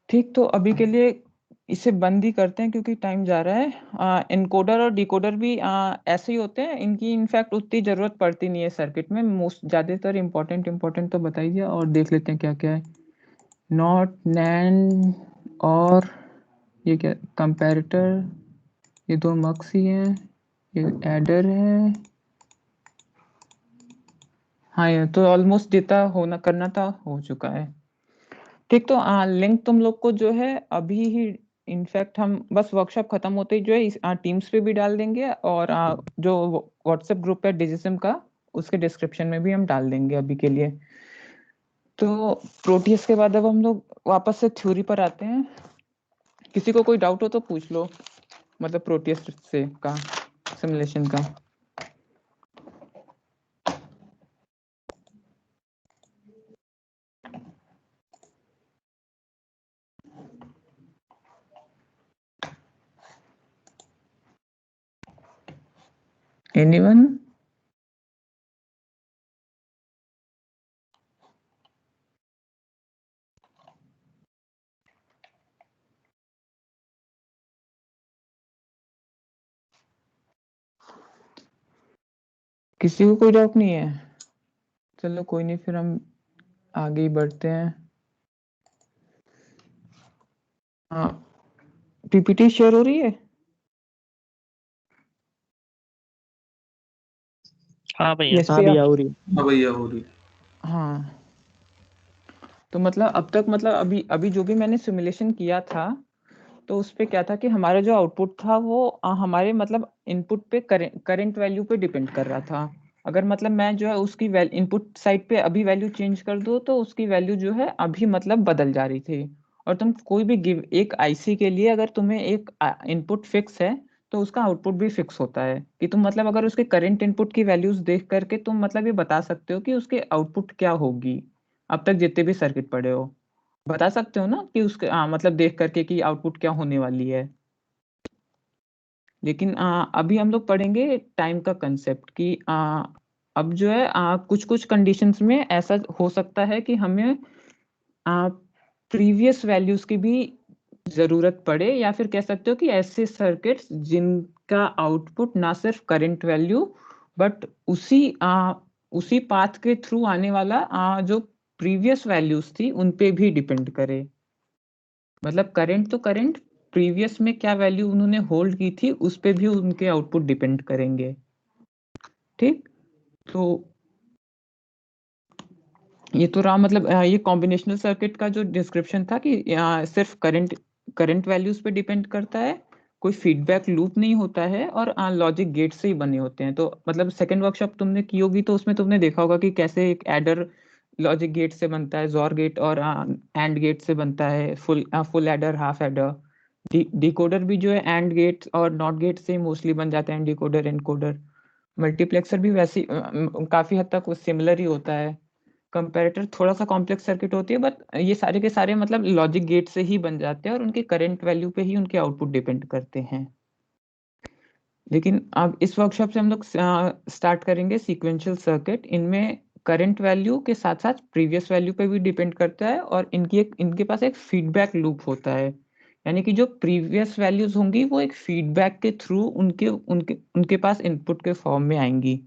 ठीक, तो अभी के लिए इसे बंद ही करते हैं क्योंकि टाइम जा रहा है। इनकोडर और डिकोडर भी ऐसे ही होते हैं, इनकी इनफैक्ट उतनी जरूरत पड़ती नहीं है सर्किट में। मोस्ट ज्यादातर इम्पोर्टेंट तो बता ही दिया, और देख लेते हैं क्या क्या है। नॉट, नैंड, और ये क्या, कंपैरेटर, ये 2 मक्स ही हैं, ये एडर है। हाँ ये तो ऑलमोस्ट जितना होना करना था हो चुका है। ठीक, तो लिंक तुम लोग को जो है अभी ही, इनफैक्ट हम बस वर्कशॉप खत्म होते ही जो है इस टीम्स पे भी डाल देंगे, और जो व्हाट्सएप ग्रुप है डिजिसम का उसके डिस्क्रिप्शन में भी हम डाल देंगे अभी के लिए। तो प्रोटीज के बाद अब हम लोग वापस से थ्योरी पर आते हैं। किसी को कोई डाउट हो तो पूछ लो, मतलब प्रोटीज से का सिमुलेशन का। एनीवन? किसी को कोई डाउट नहीं है? चलो कोई नहीं, फिर हम आगे ही बढ़ते हैं। हाँ, पीपीटी शेयर हो रही है? हाँ भैया। यस हाँ भैया। भैया हो रही है। हाँ भैया हो रही। हाँ, तो मतलब अब तक, मतलब अभी अभी जो भी मैंने सिमुलेशन किया था तो उस पे क्या था कि हमारा जो आउटपुट था वो हमारे मतलब इनपुट पे करंट वैल्यू पे डिपेंड कर रहा था। अगर मतलब मैं जो है उसकी इनपुट साइड पे अभी वैल्यू चेंज कर दूं तो उसकी वैल्यू जो है अभी मतलब बदल जा रही थी। और तुम कोई भी एक आईसी के लिए अगर तुम्हें एक इनपुट फिक्स है तो उसका आउटपुट भी फिक्स होता है, कि तुम मतलब अगर उसके करंट इनपुट की वैल्यूज देख करके तुम मतलब ये बता सकते हो कि उसके आउटपुट क्या होगी। अब तक जितने भी सर्किट पढ़े हो बता सकते हो ना कि उसके मतलब देख करके कि आउटपुट क्या होने वाली है। लेकिन अभी हम लोग पढ़ेंगे टाइम का कंसेप्ट कि अब जो है कुछ कुछ कंडीशंस में ऐसा हो सकता है कि हमें प्रीवियस वैल्यूज की भी जरूरत पड़े, या फिर कह सकते हो कि ऐसे सर्किट्स जिनका आउटपुट ना सिर्फ करंट वैल्यू बट उसी पाथ के थ्रू आने वाला जो प्रीवियस वैल्यूज थी उन पे भी डिपेंड करे। मतलब करंट तो करंट, प्रीवियस में क्या वैल्यू उन्होंने होल्ड की थी उस पे भी उनके आउटपुट डिपेंड करेंगे। ठीक, तो ये तो रहा मतलब ये कॉम्बिनेशनल सर्किट का जो डिस्क्रिप्शन था कि सिर्फ करंट वैल्यूज पे डिपेंड करता है, कोई फीडबैक लूप नहीं होता है, और लॉजिक गेट से ही बने होते हैं। तो मतलब सेकंड वर्कशॉप तुमने की होगी तो उसमें तुमने देखा होगा कि कैसे एक एडर लॉजिक गेट से बनता है, जोर गेट और एंड गेट से बनता है, full adder, half adder. Decoder भी जो है एंड गेट और नॉट गेट से मोस्टली बन जाते हैं, डिकोडर एनकोडर। मल्टीप्लेक्सर भी वैसे काफी हद तक सिमिलर ही होता है। कंपैरेटर थोड़ा सा कॉम्प्लेक्स सर्किट होती है, बट ये सारे के सारे मतलब लॉजिक गेट से ही बन जाते हैं और उनके करंट वैल्यू पे ही उनके आउटपुट डिपेंड करते हैं। लेकिन अब इस वर्कशॉप से हम लोग स्टार्ट करेंगे सीक्वेंशियल सर्किट। इनमें करंट वैल्यू के साथ साथ प्रीवियस वैल्यू पे भी डिपेंड करता है, और इनके पास एक फीडबैक लूप होता है, यानी कि जो प्रीवियस वैल्यूज होंगी वो एक फीडबैक के थ्रू उनके उनके उनके पास इनपुट के फॉर्म में आएंगी।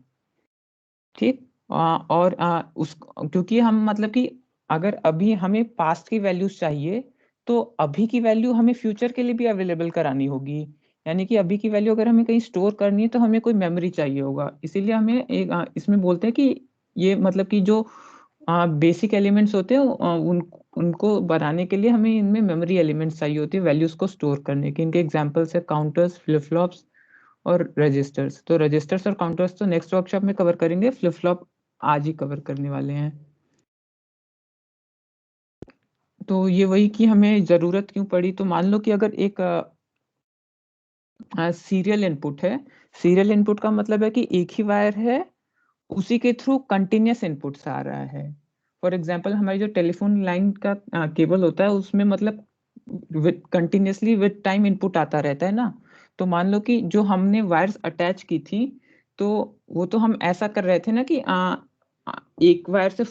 ठीक, और क्योंकि हम मतलब कि अगर अभी हमें पास्ट की वैल्यूज चाहिए तो अभी की वैल्यू हमें फ्यूचर के लिए भी अवेलेबल करानी होगी। यानी कि अभी की वैल्यू अगर हमें कहीं स्टोर करनी है तो हमें कोई मेमोरी चाहिए होगा। इसीलिए हमें एक इसमें बोलते हैं कि ये मतलब कि जो बेसिक एलिमेंट्स होते हैं उनको बनाने के लिए हमें इनमें मेमोरी एलिमेंट्स चाहिए होती है वैल्यूज को स्टोर करने के। इनके एग्जांपल्स है काउंटर्स, फ्लिप फ्लॉप्स और रजिस्टर्स। तो रजिस्टर्स और काउंटर्स तो नेक्स्ट वर्कशॉप में कवर करेंगे, फ्लिप फ्लॉप आज ही कवर करने वाले हैं। तो ये वही कि हमें जरूरत क्यों पड़ी। तो मान लो कि अगर एक सीरियल इनपुट है, सीरियल इनपुट का मतलब है कि एक ही वायर है, उसी के थ्रू कंटिन्यूस इनपुट्स आ रहा है। फॉर एग्जांपल हमारी जो टेलीफोन लाइन का केबल होता है उसमें मतलब कंटिन्यूसली विद टाइम इनपुट आता रहता है ना। तो मान लो कि जो हमने वायर्स अटैच की थी तो वो तो हम ऐसा कर रहे थे ना कि एक वायर से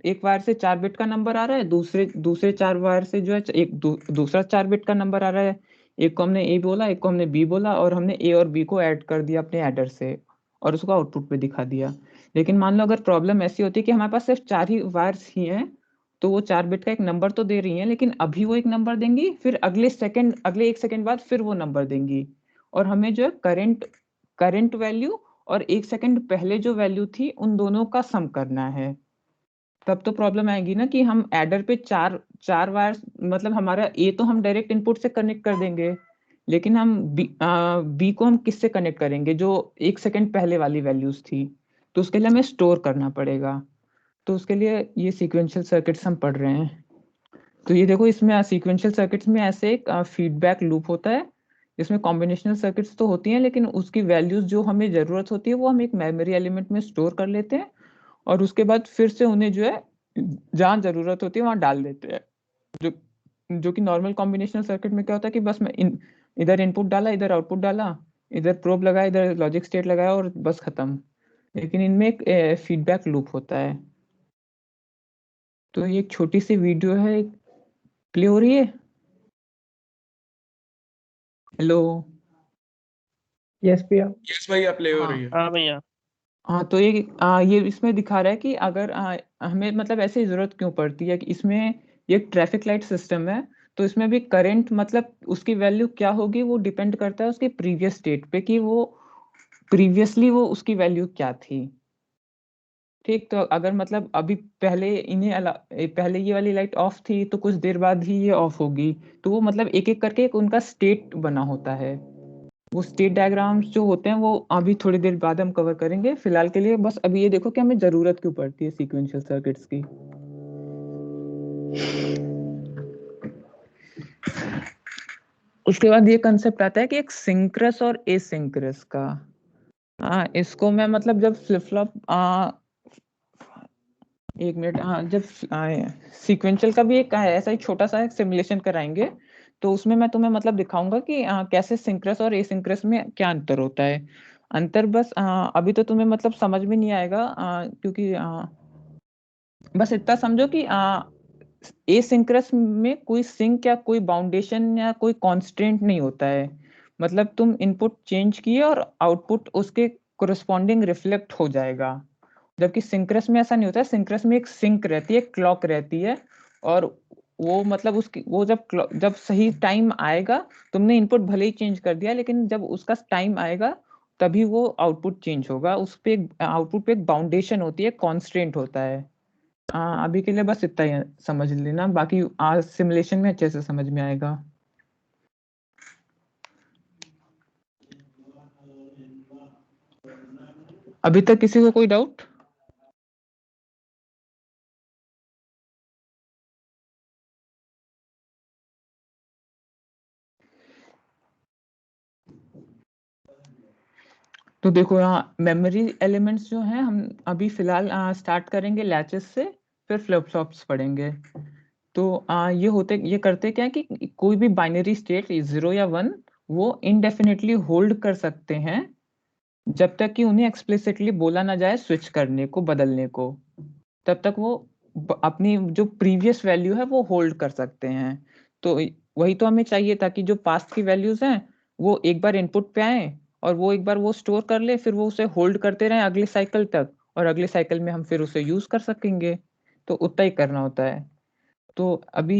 एक वायर से 4 बिट का नंबर आ रहा है, दूसरे 4 वायर से जो है दूसरा 4 बिट का नंबर आ रहा है। एक को हमने ए बोला, एक को हमने बी बोला, और हमने ए और बी को ऐड कर दिया अपने एडर से और उसको आउटपुट पे दिखा दिया। लेकिन मान लो अगर प्रॉब्लम ऐसी होती है कि हमारे पास सिर्फ 4 ही वायर्स ही हैं, तो वो 4 बिट का एक नंबर तो दे रही हैं, लेकिन अभी वो एक नंबर देंगी, फिर अगले 1 सेकंड बाद फिर वो नंबर देंगी, और हमें जो है करंट वैल्यू और 1 सेकंड पहले जो वैल्यू थी उन दोनों का सम करना है। तब तो प्रॉब्लम आएगी ना कि हम एडर पे चार वायर्स, मतलब हमारा ए तो हम डायरेक्ट इनपुट से कनेक्ट कर देंगे, लेकिन हम बी को हम किससे कनेक्ट करेंगे जो 1 सेकंड पहले वाली वैल्यूज थी। तो उसके लिए हमें स्टोर करना पड़ेगा। तो उसके लिए ये सीक्वेंशियल सर्किट्स हम पढ़ रहे हैं। तो ये देखो, इसमें सीक्वेंशियल सर्किट्स में ऐसे एक फीडबैक लूप होता है। इसमें कॉम्बिनेशनल सर्किट्स तो होती हैं, लेकिन उसकी वैल्यूज जो हमें जरूरत होती है वो हम एक मेमोरी एलिमेंट में स्टोर कर लेते हैं, और उसके बाद फिर से उन्हें जो है जहाँ जरूरत होती है वहां डाल देते हैं। जो जो कि नॉर्मल कॉम्बिनेशनल सर्किट में क्या होता है कि बस मैं इधर इनपुट डाला, इधर आउटपुट डाला, इधर प्रोब लगाया, इधर लॉजिक स्टेट लगाया और बस खत्म। लेकिन इनमें एक फीडबैक लूप होता है। तो ये एक छोटी सी वीडियो है, प्ले हो रही है। हेलो। यस भैया। यस भैया, प्ले हो रही है। हाँ भैया। हाँ, तो ये इसमें दिखा रहा है कि अगर हमें मतलब ऐसे जरूरत क्यों पड़ती है कि इसमें ये ट्रैफिक लाइट सिस्टम है, तो इसमें भी करंट मतलब उसकी वैल्यू क्या होगी वो डिपेंड करता है उसके प्रीवियस स्टेट पे कि वो प्रीवियसली वो उसकी वैल्यू क्या थी। ठीक, तो अगर मतलब अभी पहले ये वाली लाइट ऑफ थी तो कुछ देर बाद ही ये ऑफ होगी, तो वो मतलब एक एक करके एक उनका स्टेट बना होता है। वो स्टेट डायग्राम्स जो होते हैं वो अभी थोड़ी देर बाद हम कवर करेंगे। फिलहाल के लिए बस अभी ये देखो कि हमें जरूरत क्यों पड़ती है सीक्वेंशियल सर्किट्स की। उसके बाद ये कंसेप्ट आता है कि एक सिंक्रस और एसिंक्रस का। इसको मैं मतलब जब फ्लिप फ्लॉप एक मिनट, जब सीक्वेंशियल का भी एक ऐसा ही छोटा सा सिमुलेशन कराएंगे तो उसमें मैं तुम्हें मतलब दिखाऊंगा कि कैसे सिंक्रस और एसिंक्रस में क्या अंतर होता है। अंतर बस अभी तो तुम्हें मतलब समझ में नहीं आएगा, क्योंकि बस इतना समझो कि एसिंक्रस में कोई सिंक या कोई बाउंडेशन या कोई कॉन्स्ट्रेंट नहीं होता है। मतलब तुम इनपुट चेंज किए और आउटपुट उसके कोरिस्पॉन्डिंग रिफ्लेक्ट हो जाएगा। जबकि सिंक्रस में ऐसा नहीं होता है। सिंक्रस में एक सिंक रहती है, क्लॉक रहती है, और वो मतलब उसकी वो जब सही टाइम आएगा, तुमने इनपुट भले ही चेंज कर दिया, लेकिन जब उसका टाइम आएगा तभी वो आउटपुट चेंज होगा। उस पे आउटपुट पे एक बाउंडेशन होती है, कॉन्स्ट्रेंट होता है। अभी के लिए बस इतना ही समझ लेना, बाकी आज सिमुलेशन में अच्छे से समझ में आएगा। अभी तक किसी को कोई डाउट? तो देखो यहाँ मेमोरी एलिमेंट्स जो हैं, हम अभी फिलहाल स्टार्ट करेंगे लैचेस से, फिर फ्लिप फ्लॉप्स पढ़ेंगे। तो ये करते क्या है कि कोई भी बाइनरी स्टेट 0 या 1 वो इनडेफिनेटली होल्ड कर सकते हैं जब तक कि उन्हें एक्सप्लिसिटली बोला ना जाए स्विच करने को, बदलने को। तब तक वो अपनी जो प्रीवियस वैल्यू है वो होल्ड कर सकते हैं। तो वही तो हमें चाहिए था कि जो पास्ट की वैल्यूज हैं वो एक बार इनपुट पे आए और वो एक बार वो स्टोर कर ले, फिर वो उसे होल्ड करते रहे अगले साइकिल तक, और अगले साइकिल में हम फिर उसे यूज कर सकेंगे। तो उतना ही करना होता है। तो अभी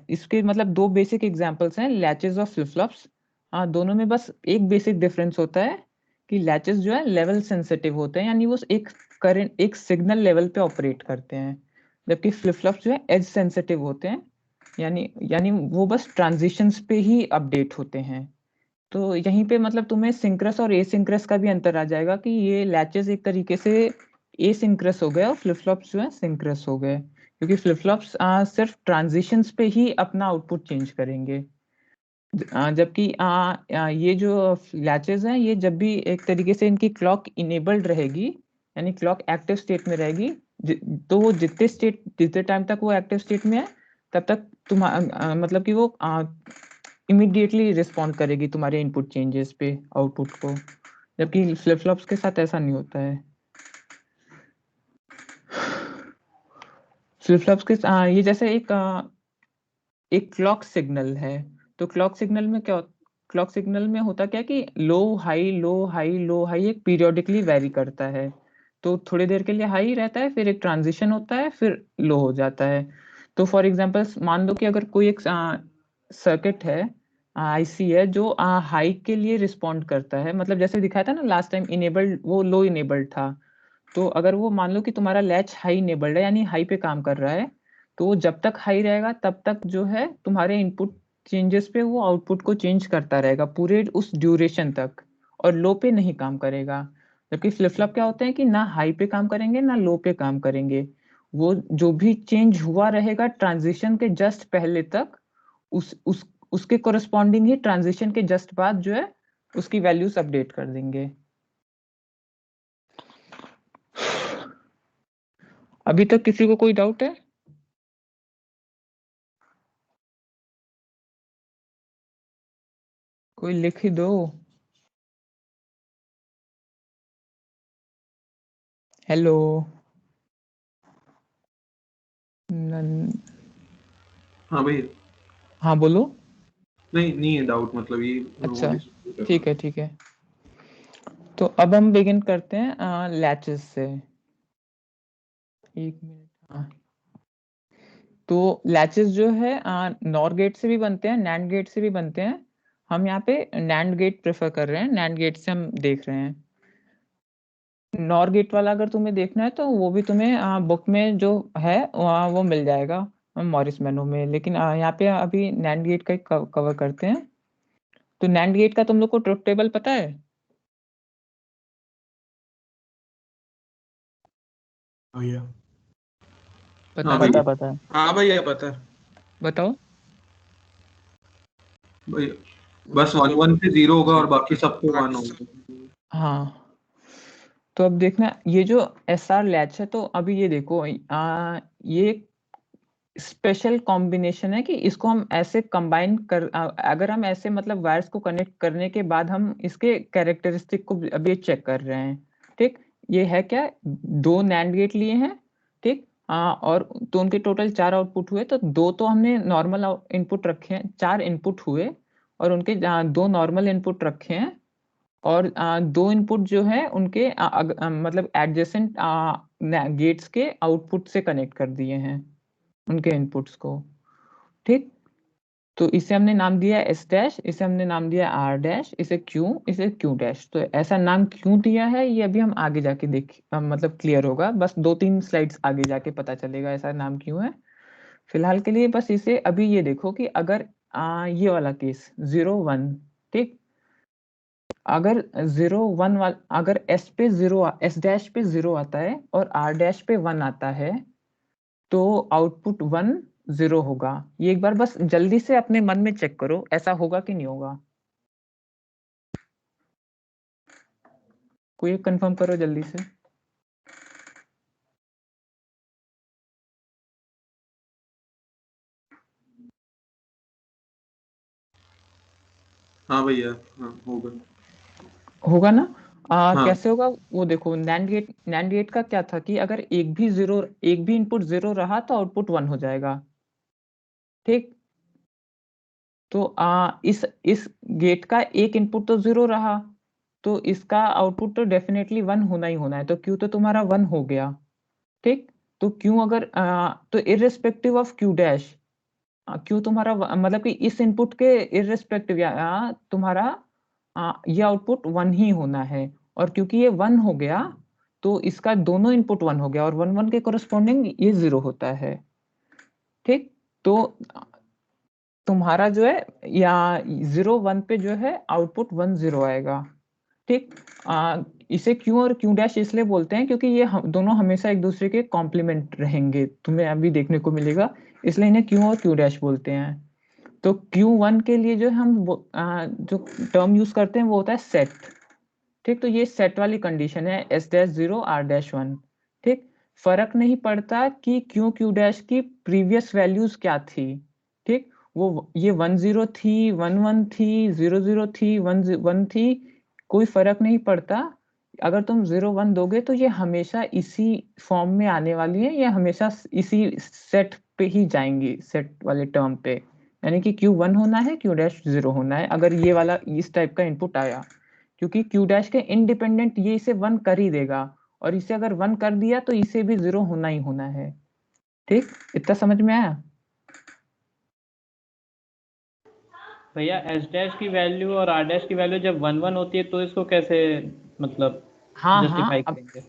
इसके मतलब दो बेसिक एग्जांपल्स हैं, लैचेस और फ्लिप फ्लॉप्स। दोनों में बस एक बेसिक डिफरेंस होता है कि लैचेस जो है लेवल सेंसिटिव होते हैं, यानी वो एक सिग्नल लेवल पे ऑपरेट करते हैं, जबकि फ्लिप फ्लॉप्स जो है एज सेंसिटिव होते हैं, यानी वो बस ट्रांजिशंस पे ही अपडेट होते हैं। तो यहीं पे मतलब तुम्हें सिंक्रस और एसिंक्रस का भी अंतर आ जाएगा कि ये लैचेस एक तरीके से एसिंक्रस हो गए और फ्लिप फ्लॉप्स जो है सिंक्रस हो गए, क्योंकि फ्लिप फ्लॉप्स सिर्फ ट्रांजिशंस पे ही अपना आउटपुट चेंज करेंगे। जबकि ये जो लैचेस हैं, ये जब भी एक तरीके से इनकी क्लॉक इनेबल्ड रहेगी, यानी क्लॉक एक्टिव स्टेट में रहेगी, तो वो जितने टाइम तक वो एक्टिव स्टेट में है तब तक मतलब कि वो इमीडिएटली रिस्पॉन्ड करेगी तुम्हारे इनपुट चेंजेस पे, आउटपुट को। जबकि फ्लिप फ्लॉप्स के साथ ऐसा नहीं होता है। फ्लिप फ्लॉप्स के ये जैसे एक क्लॉक सिग्नल है। तो क्लॉक सिग्नल में होता क्या कि low high low high low high एक पीरियोडिकली वेरी करता है। तो थोड़ी देर के लिए हाई रहता है, फिर एक ट्रांजिशन होता है, फिर लो हो जाता है। तो फॉर एग्जांपल मान लो कि अगर कोई एक सर्किट है, आईसी है, जो हाई के लिए रिस्पॉन्ड करता है, मतलब जैसे दिखाया था ना लास्ट टाइम, इनेबल्ड वो लो इनेबल्ड था। तो अगर वो मान लो कि तुम्हारा लैच हाई इनेबल्ड है, यानी हाई पे काम कर रहा है, तो वो जब तक हाई रहेगा तब तक जो है तुम्हारे इनपुट चेंजेस पे वो आउटपुट को चेंज करता रहेगा पूरे उस ड्यूरेशन तक, और लो पे नहीं काम करेगा। जबकि फ्लिप फ्लॉप क्या होते हैं कि ना हाई पे काम करेंगे ना लो पे काम करेंगे। वो जो भी चेंज हुआ रहेगा ट्रांजिशन के जस्ट पहले तक, उसके कोरस्पॉन्डिंग ही ट्रांजिशन के जस्ट बाद जो है उसकी वैल्यूज अपडेट कर देंगे। अभी तक किसी को कोई डाउट है? कोई लिख ही दो। हेलो। हाँ भाई। हाँ बोलो। नहीं है डाउट, मतलब ये अच्छा, ठीक है ठीक है। तो अब हम बिगिन करते हैं लैचेस से। एक मिनट। हाँ, तो लैचेस जो है नॉर गेट से भी बनते हैं, नैंड गेट से भी बनते हैं। हम यहाँ पे नैंड गेट प्रेफर कर रहे हैं, नैंड गेट से हम देख रहे हैं। नॉर गेट वाला अगर तुम्हें देखना है तो वो भी तुम्हें बुक में जो है वो मिल जाएगा, मॉरिस मेनू में। लेकिन यहाँ पे अभी नैंड गेट का कवर करते हैं। तो नैंड गेट का तुम लोग को ट्रुथ टेबल पता है? हाँ पता भैया। है। हाँ भैया पता है बताओ। भैया। बस 1 1 पे 0 होगा और बाकी सब पे 1 होगा। हाँ, तो अब देखना ये जो एस आर लैच है, तो अभी ये देखो ये स्पेशल कॉम्बिनेशन है कि इसको हम ऐसे कंबाइन कर अगर हम ऐसे मतलब वायर्स को कनेक्ट करने के बाद हम इसके कैरेक्टरिस्टिक को अभी चेक कर रहे हैं। ठीक, ये है क्या, 2 NAND गेट लिए हैं। ठीक, और तो उनके टोटल 4 आउटपुट हुए, तो 2 तो हमने नॉर्मल इनपुट रखे हैं, 4 इनपुट हुए और उनके 2 नॉर्मल इनपुट रखे हैं और 2 इनपुट जो है उनके मतलब एडजेसेंट गेट्स के आउटपुट से कनेक्ट कर दिए हैं उनके इनपुट्स को। ठीक, तो इसे हमने नाम दिया एस डैश, इसे हमने नाम दिया आर डैश, इसे क्यू, इसे क्यू डैश। तो ऐसा नाम क्यों दिया है ये अभी हम आगे जाके मतलब क्लियर होगा, बस 2-3 स्लाइड्स आगे जाके पता चलेगा ऐसा नाम क्यों है। फिलहाल के लिए बस इसे अभी ये देखो कि अगर ये वाला केस 0-1, ठीक, अगर 0-1 अगर एस पे 0 एस डैश पे 0 आता है और आर डैश पे 1 आता है तो आउटपुट 1-0 होगा। ये एक बार बस जल्दी से अपने मन में चेक करो ऐसा होगा कि नहीं होगा, कोई कंफर्म करो जल्दी से। हाँ भैया, हाँ होगा। होगा ना? हाँ कैसे होगा वो देखो, नैंड गेट का क्या था कि अगर एक भी इनपुट 0 रहा तो आउटपुट 1 हो जाएगा। ठीक, तो इस गेट का एक इनपुट तो 0 रहा तो इसका आउटपुट तो डेफिनेटली 1 होना ही होना है, तो क्यू तो तुम्हारा 1 हो गया। ठीक, तो क्यू अगर तो irrespective of Q dash, Q तुम्हारा मतलब कि इस इनपुट के इररिस्पेक्टिव तुम्हारा ये आउटपुट 1 ही होना है। और क्योंकि ये 1 हो गया तो इसका दोनों इनपुट 1 हो गया और 1-1 के कोरस्पॉन्डिंग ये 0 होता है। ठीक, तो तुम्हारा जो है या 0-1 पे जो है आउटपुट 1-0 आएगा। ठीक, इसे क्यू और क्यू डैश इसलिए बोलते हैं क्योंकि ये दोनों हमेशा एक दूसरे के कॉम्प्लीमेंट रहेंगे, तुम्हें अभी देखने को मिलेगा, इसलिए इन्हें क्यू और क्यू डैश बोलते हैं। तो Q1 के लिए जो हम जो टर्म यूज करते हैं वो होता है सेट। ठीक, तो ये सेट वाली कंडीशन है S डैश 0 R डैश 1। ठीक, फर्क नहीं पड़ता कि Q डैश की प्रीवियस वैल्यूज क्या थी। ठीक, वो ये 1-0 थी, 1-1 थी, 0-0 थी, 1-1 थी, कोई फर्क नहीं पड़ता। अगर तुम 0-1 दोगे तो ये हमेशा इसी फॉर्म में आने वाली है, ये हमेशा इसी सेट पे ही जाएंगी, सेट वाले टर्म पे। यानी कि Q1 होना है, Q डैश 0 होना है अगर ये वाला इस टाइप का इनपुट आया, क्योंकि Q डैश के इंडिपेंडेंट ये इसे 1 कर ही देगा और इसे अगर 1 कर दिया तो इसे भी 0 होना ही होना है। ठीक, इतना समझ में आया? भैया एस डैश की वैल्यू और आर डैश की वैल्यू जब 1-1 होती है तो इसको कैसे मतलब हाँ जस्टिफाई करेंगे?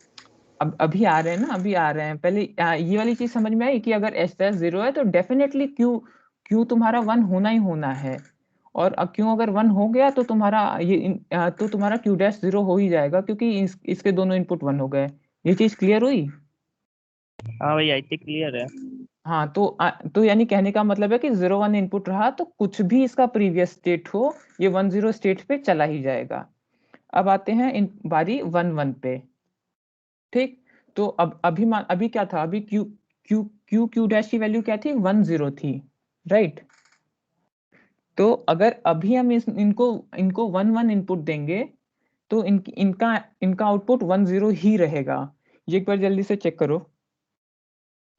अब अभी आ रहे हैं ना, अभी आ रहे हैं। पहले ये वाली चीज समझ में आई कि अगर एस डैश 0 है तो डेफिनेटली क्यू तुम्हारा 1 होना ही होना है, और क्यों अगर 1 हो गया तो तुम्हारा तो तुम्हारा Q डैश 0 हो ही जाएगा क्योंकि इसके दोनों इनपुट 1 हो गए। ये चीज क्लियर हुई? हाँ भैया इतनी क्लियर है। हाँ, तो यानी कहने का मतलब है कि 0-1 इनपुट रहा तो कुछ भी इसका प्रीवियस स्टेट हो ये 1-0 स्टेट पे चला ही जाएगा। अब आते हैं इन बारी 1-1 पे। ठीक, तो अब अभी क्या था, अभी क्यू डैश की वैल्यू क्या थी, 1-0 थी, राइट? तो अगर अभी हम इनको 1-1 इनपुट देंगे तो इनका आउटपुट 1-0 ही रहेगा। ये एक बार जल्दी से चेक करो,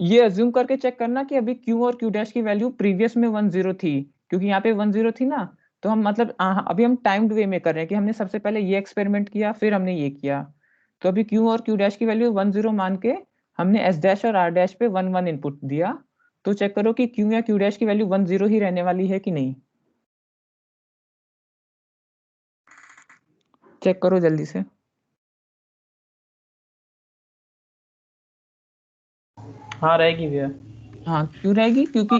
ये अज्यूम करके चेक करना कि अभी Q और Q डैश की वैल्यू प्रीवियस में 1-0 थी, क्योंकि यहाँ पे 1-0 थी ना, तो हम मतलब अभी हम टाइम्ड वे में कर रहे हैं कि हमने सबसे पहले ये एक्सपेरिमेंट किया फिर हमने ये किया। तो अभी Q और Q डैश की वैल्यू 1-0 मान के हमने S डैश और R डैश पे 1-1 इनपुट दिया। तो चेक करो कि Q या Q डैश की वैल्यू 1-0 ही रहने वाली है कि नहीं, चेक करो जल्दी से। हाँ रहेगी भैया। हाँ, क्यों रहेगी? क्योंकि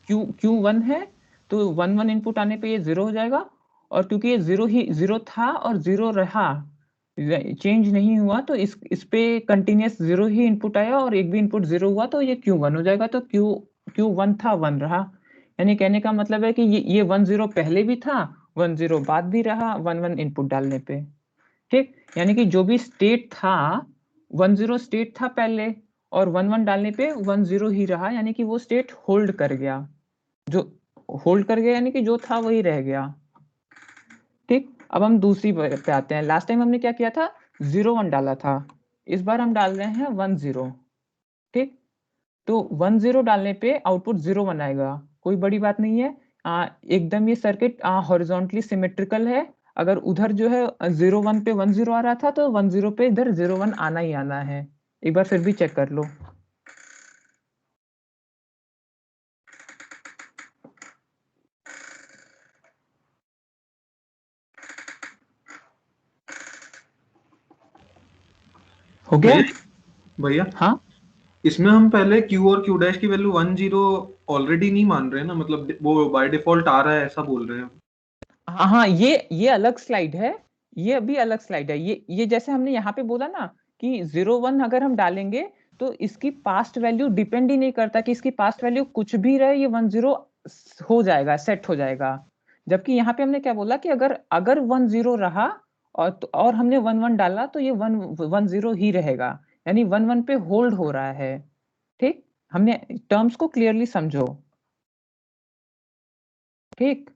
क्यू 1 है तो 1-1 इनपुट आने पे ये 0 हो जाएगा, और क्योंकि ये 0 था और 0 रहा, चेंज नहीं हुआ, तो इस पे कंटिन्यूस 0 ही इनपुट आया और एक भी इनपुट 0 हुआ तो ये Q1 हो जाएगा। तो Q1 था 1 रहा, यानी कहने का मतलब है कि ये 1-0 पहले भी था, 1-0 बाद भी रहा 1-1 इनपुट डालने पे। ठीक, यानी कि जो भी स्टेट था 1-0 स्टेट था पहले, और 1 1 डालने पे 1 0 ही रहा, यानी कि वो स्टेट होल्ड कर गया, जो होल्ड कर गया यानी कि जो था वही रह गया। ठीक, अब हम दूसरी पे आते हैं। लास्ट टाइम हमने क्या किया था, 0 1 डाला था, इस बार हम डाल रहे हैं 1 0। ठीक, तो 1 0 डालने पे आउटपुट 0 1 आएगा, कोई बड़ी बात नहीं है। एकदम ये सर्किट हॉरिजॉन्टली सिमेट्रिकल है। अगर उधर जो है 0 1 पे 1 0 आ रहा था, तो 1 0 पे इधर 0 1 आना ही आना है। एक बार फिर भी चेक कर लो। हो गया? भैया हाँ इसमें हम पहले Q और Q डैश की वैल्यू 1 0 ऑलरेडी नहीं मान रहे हैं ना, मतलब वो बाय डिफॉल्ट आ रहा है ऐसा बोल रहे हैं। हाँ हाँ, ये अलग स्लाइड है, ये अभी अलग स्लाइड है। ये जैसे हमने यहाँ पे बोला ना कि 0 1 अगर हम डालेंगे तो इसकी पास्ट वैल्यू डिपेंड ही नहीं करता, कि इसकी पास्ट वैल्यू कुछ भी रहे, ये 1 0 हो जाएगा, सेट हो जाएगा। जबकि यहाँ पे हमने क्या बोला कि अगर अगर 1 0 रहा और हमने 1 1 डाला, तो ये 1 0 ही रहेगा, यानी 1 1 पे होल्ड हो रहा है। ठीक, हमने टर्म्स को क्लियरली समझो। ठीक,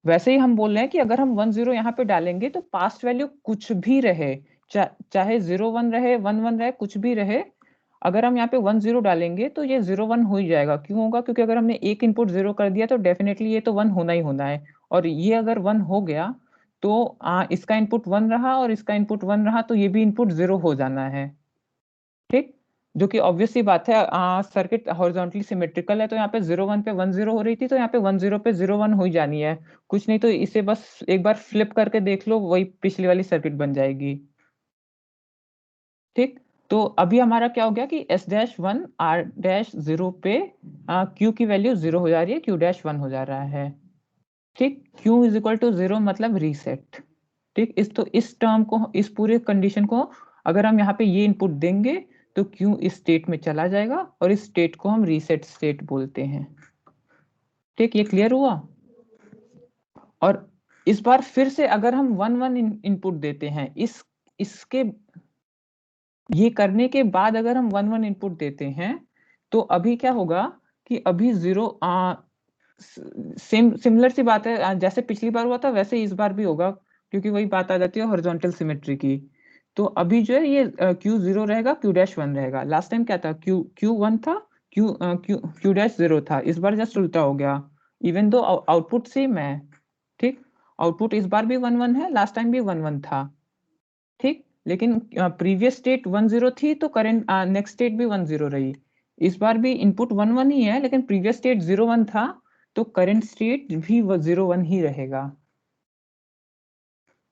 वैसे ही हम बोल रहे हैं कि अगर हम 1 0 यहाँ पे डालेंगे तो पास्ट वैल्यू कुछ भी रहे, चाहे 0 1 रहे, 1 1 रहे, कुछ भी रहे, अगर हम यहाँ पे 1 0 डालेंगे तो ये 0 1 हो ही जाएगा। क्यों होगा? क्योंकि अगर हमने एक इनपुट 0 कर दिया तो डेफिनेटली ये तो 1 होना ही होना है, और ये अगर 1 हो गया तो इसका इनपुट 1 रहा और इसका इनपुट 1 रहा, तो ये भी इनपुट 0 हो जाना है। ठीक, जो कि ऑब्वियस सी बात है, सर्किट हॉरिजॉन्टली सिमेट्रिकल है, तो यहाँ पे 0 1 पे 1 0 हो रही थी, तो यहाँ पे 1 0 पे 0 1 हो ही जानी है। कुछ नहीं तो इसे बस एक बार फ्लिप करके देख लो, वही पिछली वाली सर्किट बन जाएगी। ठीक, तो अभी हमारा क्या हो गया कि S डैश 1 R डैश 0 पे Q की वैल्यू 0 हो जा रही है, Q डैश 1 हो जा रहा है। ठीक, Q इज इक्वल टू 0 मतलब रीसेट। ठीक, इस टर्म को, इस पूरे कंडीशन को अगर हम यहाँ पे ये इनपुट देंगे तो Q इस स्टेट में चला जाएगा, और इस स्टेट को हम रीसेट स्टेट बोलते हैं। ठीक, ये क्लियर हुआ? और इस बार फिर से अगर हम 1 1 इनपुट देते हैं, इसके ये करने के बाद अगर हम 1 1 इनपुट देते हैं, तो अभी क्या होगा कि अभी 0 सिमिलर सी बात है, जैसे पिछली बार हुआ था वैसे इस बार भी होगा, क्योंकि वही बात आ जाती है हॉरिजॉन्टल सिमेट्री की। तो अभी जो है ये Q 0 रहेगा, Q डैश 1 रहेगा। लास्ट टाइम क्या था, Q 1 था, Q डैश 0 था। इस बार जस्ट उल्टा हो गया, इवन दो आउटपुट सेम है। ठीक, आउटपुट इस बार भी 1 1 है, लास्ट टाइम भी 1 1 था। ठीक, लेकिन प्रीवियस स्टेट 1 0 थी, तो करंट नेक्स्ट स्टेट भी 1 0 रही। इस बार भी इनपुट 1 1 ही है, लेकिन प्रीवियस स्टेट 0 1 था, तो करंट स्टेट भी 0 1 ही रहेगा।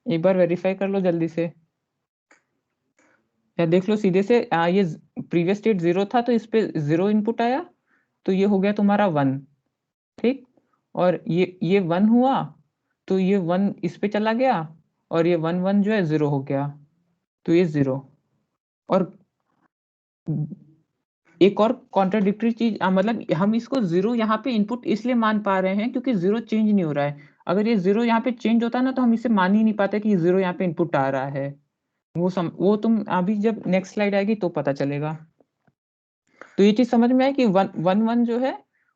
एक बार वेरीफाई कर लो जल्दी से, या देख लो सीधे से, ये प्रीवियस स्टेट 0 था तो इस पे 0 इनपुट आया, तो ये हो गया तुम्हारा 1। ठीक, और ये 1 हुआ, तो ये 1 इस पे चला गया, और ये 1 1 जो है 0 हो गया, तो ये 0। और एक और कॉन्ट्राडिक्टरी चीज, मतलब हम इसको 0 यहाँ पे इनपुट इसलिए मान पा रहे हैं क्योंकि 0 चेंज नहीं हो रहा है। अगर ये 0 यहाँ पे चेंज होता ना, तो हम इसे मान ही नहीं पाते कि 0 यहाँ पे इनपुट आ रहा है। वो तुम अभी जब नेक्स्ट स्लाइड आएगी तो पता चलेगा। तो ये चीज समझ में आए कि 1 1 जो है,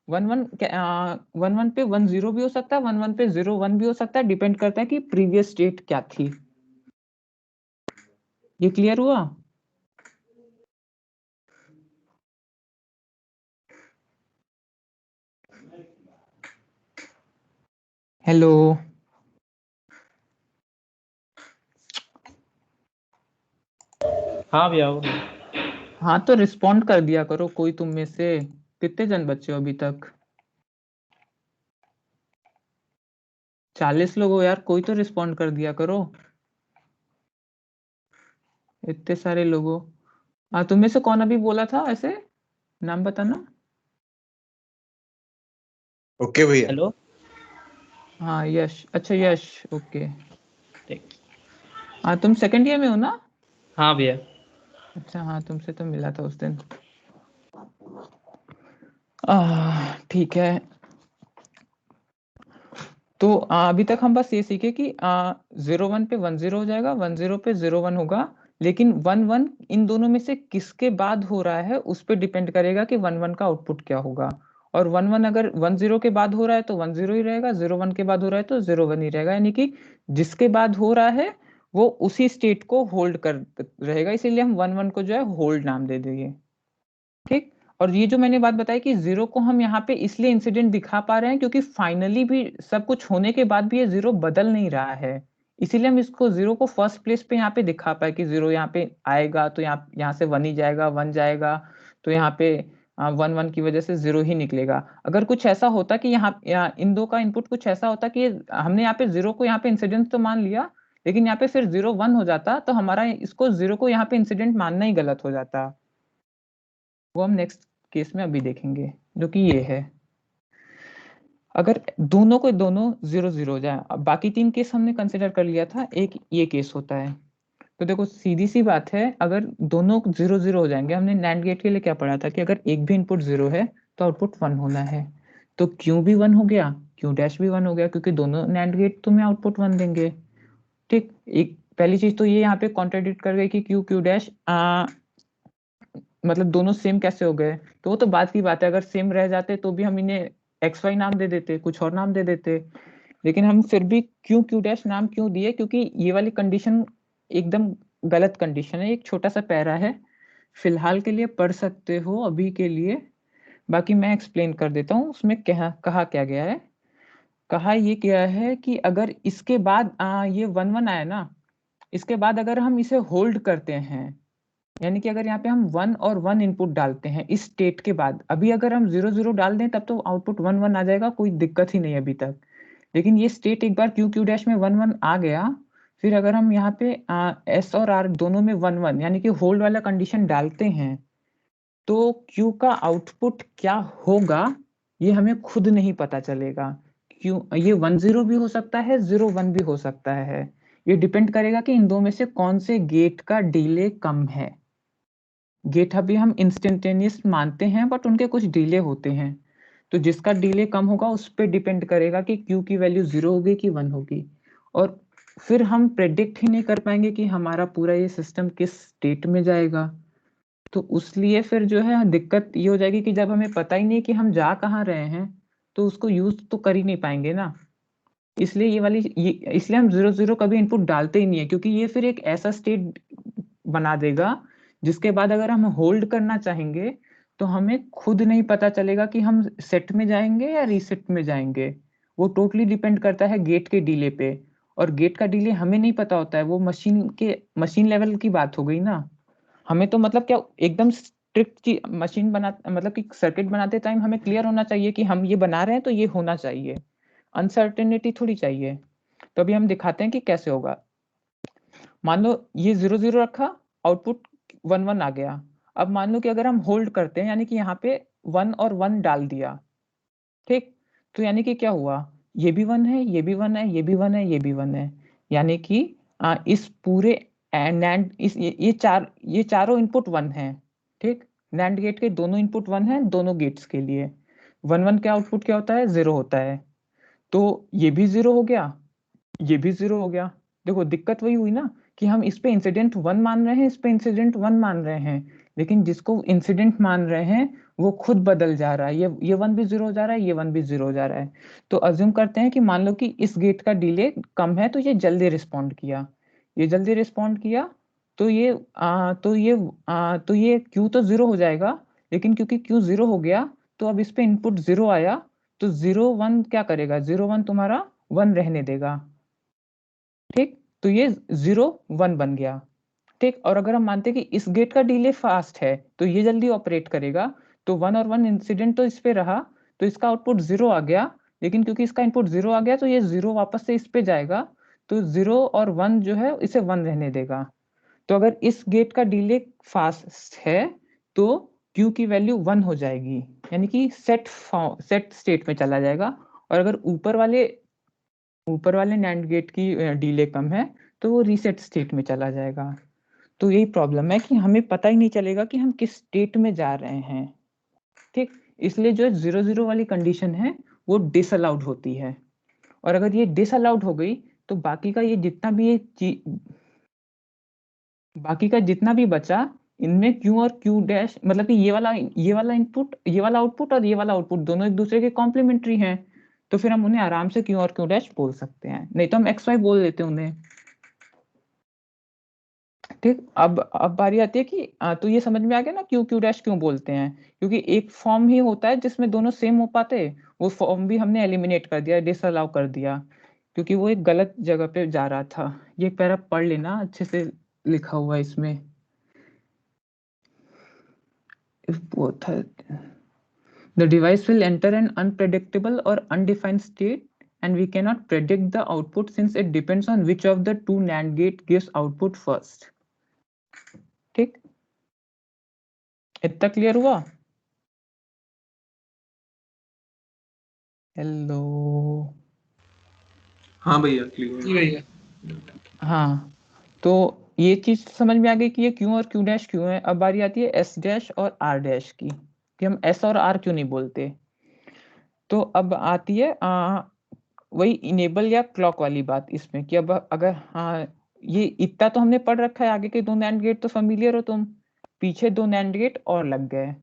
1 1 पे 1 0 भी हो सकता है, 1 1 पे 0 1 भी हो सकता है, डिपेंड करता है कि प्रीवियस स्टेट क्या थी। ये क्लियर हुआ? हेलो, हाँ भैया। हाँ तो रिस्पॉन्ड कर दिया करो कोई तुम में से। कितने जन बच्चे हो अभी तक? 40 लोग हो यार, कोई तो रिस्पॉन्ड कर दिया करो, इतने सारे लोगों। हाँ, तुम में से कौन अभी बोला था ऐसे, नाम बताना। ओके भैया। हेलो। हाँ यश, अच्छा यश, ओके। ठीक। हाँ, तुम सेकंड ईयर में हो ना? हाँ भैया। अच्छा, हाँ तुमसे तो मिला था उस दिन। ठीक है, तो अभी तक हम बस ये सीखे कि 0 1 पे 1 0 हो जाएगा, 1 0 पे 0 1 होगा, लेकिन 1 1 इन दोनों में से किसके बाद हो रहा है उस पर डिपेंड करेगा कि 1 1 का आउटपुट क्या होगा। और 1 1 अगर 1 0 के बाद हो रहा है तो 1 0 ही रहेगा, 0 1 के बाद हो रहा है तो 0 1 ही रहेगा, यानी कि जिसके बाद हो रहा है वो उसी स्टेट को होल्ड कर रहेगा, इसीलिए हम 1 1 को जो है होल्ड नाम दे देंगे। ठीक, और ये जो मैंने बात बताई कि 0 को हम यहाँ पे इसलिए इंसिडेंट दिखा पा रहे हैं क्योंकि फाइनली भी सब कुछ होने के बाद भी ये 0 बदल नहीं रहा है, इसीलिए हम इसको 0 को फर्स्ट प्लेस पे यहाँ पे दिखा पाए कि 0 यहाँ पे आएगा तो यहाँ से 1 ही जाएगा, 1 जाएगा तो यहाँ पे 1 1 की वजह से 0 ही निकलेगा। अगर कुछ ऐसा होता कि यहाँ इन दो का इनपुट कुछ ऐसा होता कि हमने यहाँ पे 0 को यहाँ पे इंसिडेंट तो मान लिया, लेकिन यहाँ पे फिर 0 1 हो जाता तो हमारा इसको 0 को यहाँ पे इंसिडेंट मानना ही गलत हो जाता। वो हम नेक्स्ट केस में अभी देखेंगे, जो कि ये है। अगर दोनों 0 0 हो जाए, अब बाकी 3 केस हमने कंसिडर कर लिया था, एक ये केस होता है। तो देखो सीधी सी बात है, अगर दोनों 0 0 हो जाएंगे, हमने नैंड गेट के लिए क्या पढ़ा था कि अगर एक भी इनपुट 0 है तो आउटपुट 1 होना है। तो क्यू भी 1 हो गया, क्यू डैश भी 1 हो गया, क्योंकि दोनों नैंड गेट तुम्हें आउटपुट 1 देंगे। ठीक, एक पहली चीज तो ये यहाँ पे कॉन्ट्राडिक्ट कर गई कि क्यू क्यू डैश मतलब दोनों सेम कैसे हो गए, तो वो तो बात की बात है, अगर सेम रह जाते तो भी हम इन्हें एक्स वाई नाम दे देते, कुछ और नाम दे देते, लेकिन हम फिर भी क्यू क्यू डैश नाम क्यों दिए, क्योंकि ये वाली कंडीशन एकदम गलत कंडीशन है। एक छोटा सा पैरा है, फिलहाल के लिए पढ़ सकते हो अभी के लिए, बाकी मैं एक्सप्लेन कर देता हूँ। उसमें कहा क्या गया है, कहा ये क्या है कि अगर इसके बाद ये 1 1 आया ना, इसके बाद अगर हम इसे होल्ड करते हैं, यानी कि अगर यहाँ पे हम 1 और 1 इनपुट डालते हैं इस स्टेट के बाद, अभी अगर हम 0 0 डाल दें तब तो आउटपुट 1 1 आ जाएगा, कोई दिक्कत ही नहीं अभी तक। लेकिन ये स्टेट एक बार क्यू क्यू डैश में 1 1 आ गया, फिर अगर हम यहाँ पे एस और आर दोनों में 1 1 यानी कि होल्ड वाला कंडीशन डालते हैं, तो क्यू का आउटपुट क्या होगा ये हमें खुद नहीं पता चलेगा। क्यों, ये 1 0 भी हो सकता है, 0 1 भी हो सकता है, ये डिपेंड करेगा कि इन दो में से कौन से गेट का डिले कम है। गेट अभी हम इंस्टेंटेनियस मानते हैं, बट उनके कुछ डिले होते हैं, तो जिसका डिले कम होगा उस पर डिपेंड करेगा कि क्यू की वैल्यू 0 होगी कि 1 होगी, और फिर हम प्रेडिक्ट ही नहीं कर पाएंगे कि हमारा पूरा ये सिस्टम किस स्टेट में जाएगा। तो उसलिए फिर जो है दिक्कत ये हो जाएगी कि जब हमें पता ही नहीं कि हम जा कहाँ रहे हैं, तो उसको यूज तो कर ही नहीं पाएंगे ना। इसलिए इसलिए हम 0 0 कभी इनपुट डालते ही नहीं है, क्योंकि ये फिर एक ऐसा स्टेट बना देगा जिसके बाद अगर हम होल्ड करना चाहेंगे तो हमें खुद नहीं पता चलेगा कि हम सेट में जाएंगे या रीसेट में जाएंगे। वो टोटली डिपेंड करता है गेट के डिले पे, और गेट का डिले हमें नहीं पता होता है, वो मशीन लेवल की बात हो गई ना। हमें तो मतलब क्या एकदम स्ट्रिक्ट की मशीन बना मतलब कि सर्किट बनाते टाइम हमें क्लियर होना चाहिए कि हम ये बना रहे हैं तो ये होना चाहिए, अनसर्टेनिटी थोड़ी चाहिए। तो अभी हम दिखाते हैं कि कैसे होगा। मान लो ये 0 0 रखा, आउटपुट 1 1 आ गया। अब मान लो कि अगर हम होल्ड करते हैं, यानी कि यहाँ पे 1 और 1 डाल दिया, ठीक, तो यानी कि क्या हुआ, ये भी 1 है, ये भी 1 है, ये भी 1 है, ये भी 1 है, यानी कि इस पूरे नैंड ये चारों इनपुट 1 है। ठीक, नैंड गेट के दोनों इनपुट 1 है, दोनों गेट्स के लिए 1 1 के आउटपुट क्या होता है, 0 होता है। तो ये भी 0 हो गया, ये भी 0 हो गया। देखो दिक्कत वही हुई ना कि हम इस पे इंसिडेंट 1 मान रहे हैं, इस पे इंसिडेंट 1 मान रहे हैं, लेकिन जिसको इंसिडेंट मान रहे हैं वो खुद बदल जा रहा है, ये 1 भी 0 हो जा रहा है, ये 1 भी 0 हो जा रहा है। तो अज्यूम करते हैं कि मान लो कि इस गेट का डिले कम है, तो ये जल्दी रिस्पॉन्ड किया, ये जल्दी रिस्पॉन्ड किया, तो ये क्यू तो 0 हो जाएगा, लेकिन क्योंकि क्यू 0 हो गया तो अब इस पे इनपुट 0 आया, तो 0 1 क्या करेगा, 0 1 तुम्हारा 1 रहने देगा। ठीक, तो ये 0 1 बन गया। ठीक, और अगर हम मानते हैं कि इस गेट का डिले फास्ट है तो ये जल्दी ऑपरेट करेगा, तो 1 और 1 इंसिडेंट तो इस पे रहा, तो इसका आउटपुट 0 आ गया, लेकिन क्योंकि इसका इनपुट 0 आ गया तो ये 0 वापस से इस पे जाएगा, तो 0 और 1 जो है इसे 1 रहने देगा। तो अगर इस गेट का डिले फास्ट है तो Q की वैल्यू 1 हो जाएगी, यानी कि सेट स्टेट में चला जाएगा। और अगर ऊपर वाले नैंड गेट की डिले कम है तो वो रीसेट स्टेट में चला जाएगा। तो यही प्रॉब्लम है कि हमें पता ही नहीं चलेगा कि हम किस स्टेट में जा रहे हैं। ठीक, इसलिए जो 0 0 वाली कंडीशन है वो डिसअलाउड होती है, और अगर ये डिसअलाउड हो गई तो बाकी का ये जितना भी ये बाकी का जितना भी बचा इनमें क्यू और क्यू डैश मतलब कि ये वाला इनपुट, ये वाला आउटपुट और ये वाला आउटपुट दोनों एक दूसरे के कॉम्प्लीमेंट्री हैं, तो फिर हम उन्हें आराम से क्यू और क्यू डैश बोल सकते हैं, नहीं तो हम एक्स वाई बोल देते हैं उन्हें। ठीक, अब बारी आती है कि तो ये समझ में आ गया ना क्यू क्यू डैश क्यों बोलते हैं, क्योंकि एक फॉर्म ही होता है जिसमें दोनों सेम हो पाते, वो फॉर्म भी हमने एलिमिनेट कर दिया, डिसअलाउ कर दिया, क्योंकि वो एक गलत जगह पे जा रहा था। ये पैरा पढ़ लेना, अच्छे से लिखा हुआ है इसमें। If both are, the device will enter an unpredictable or undefined state and we cannot predict the output since it depends on which of the two NAND gate gives output first. ठीक, इतना क्लियर हुआ? हेलो, हाँ भैया क्लियर जी भैया। हाँ, तो ये चीज समझ में आ गई कि ये क्यों और क्यू डैश क्यों है। अब बारी आती है एस डैश और आर डैश की, कि हम एस और आर क्यों नहीं बोलते। तो अब आती है वही इनेबल या क्लॉक वाली बात इसमें, कि अब अगर हाँ ये इतना तो हमने पढ़ रखा है, आगे के दो नैंड गेट तो फेमिलियर हो तुम, पीछे दो नैंड गेट और लग गए।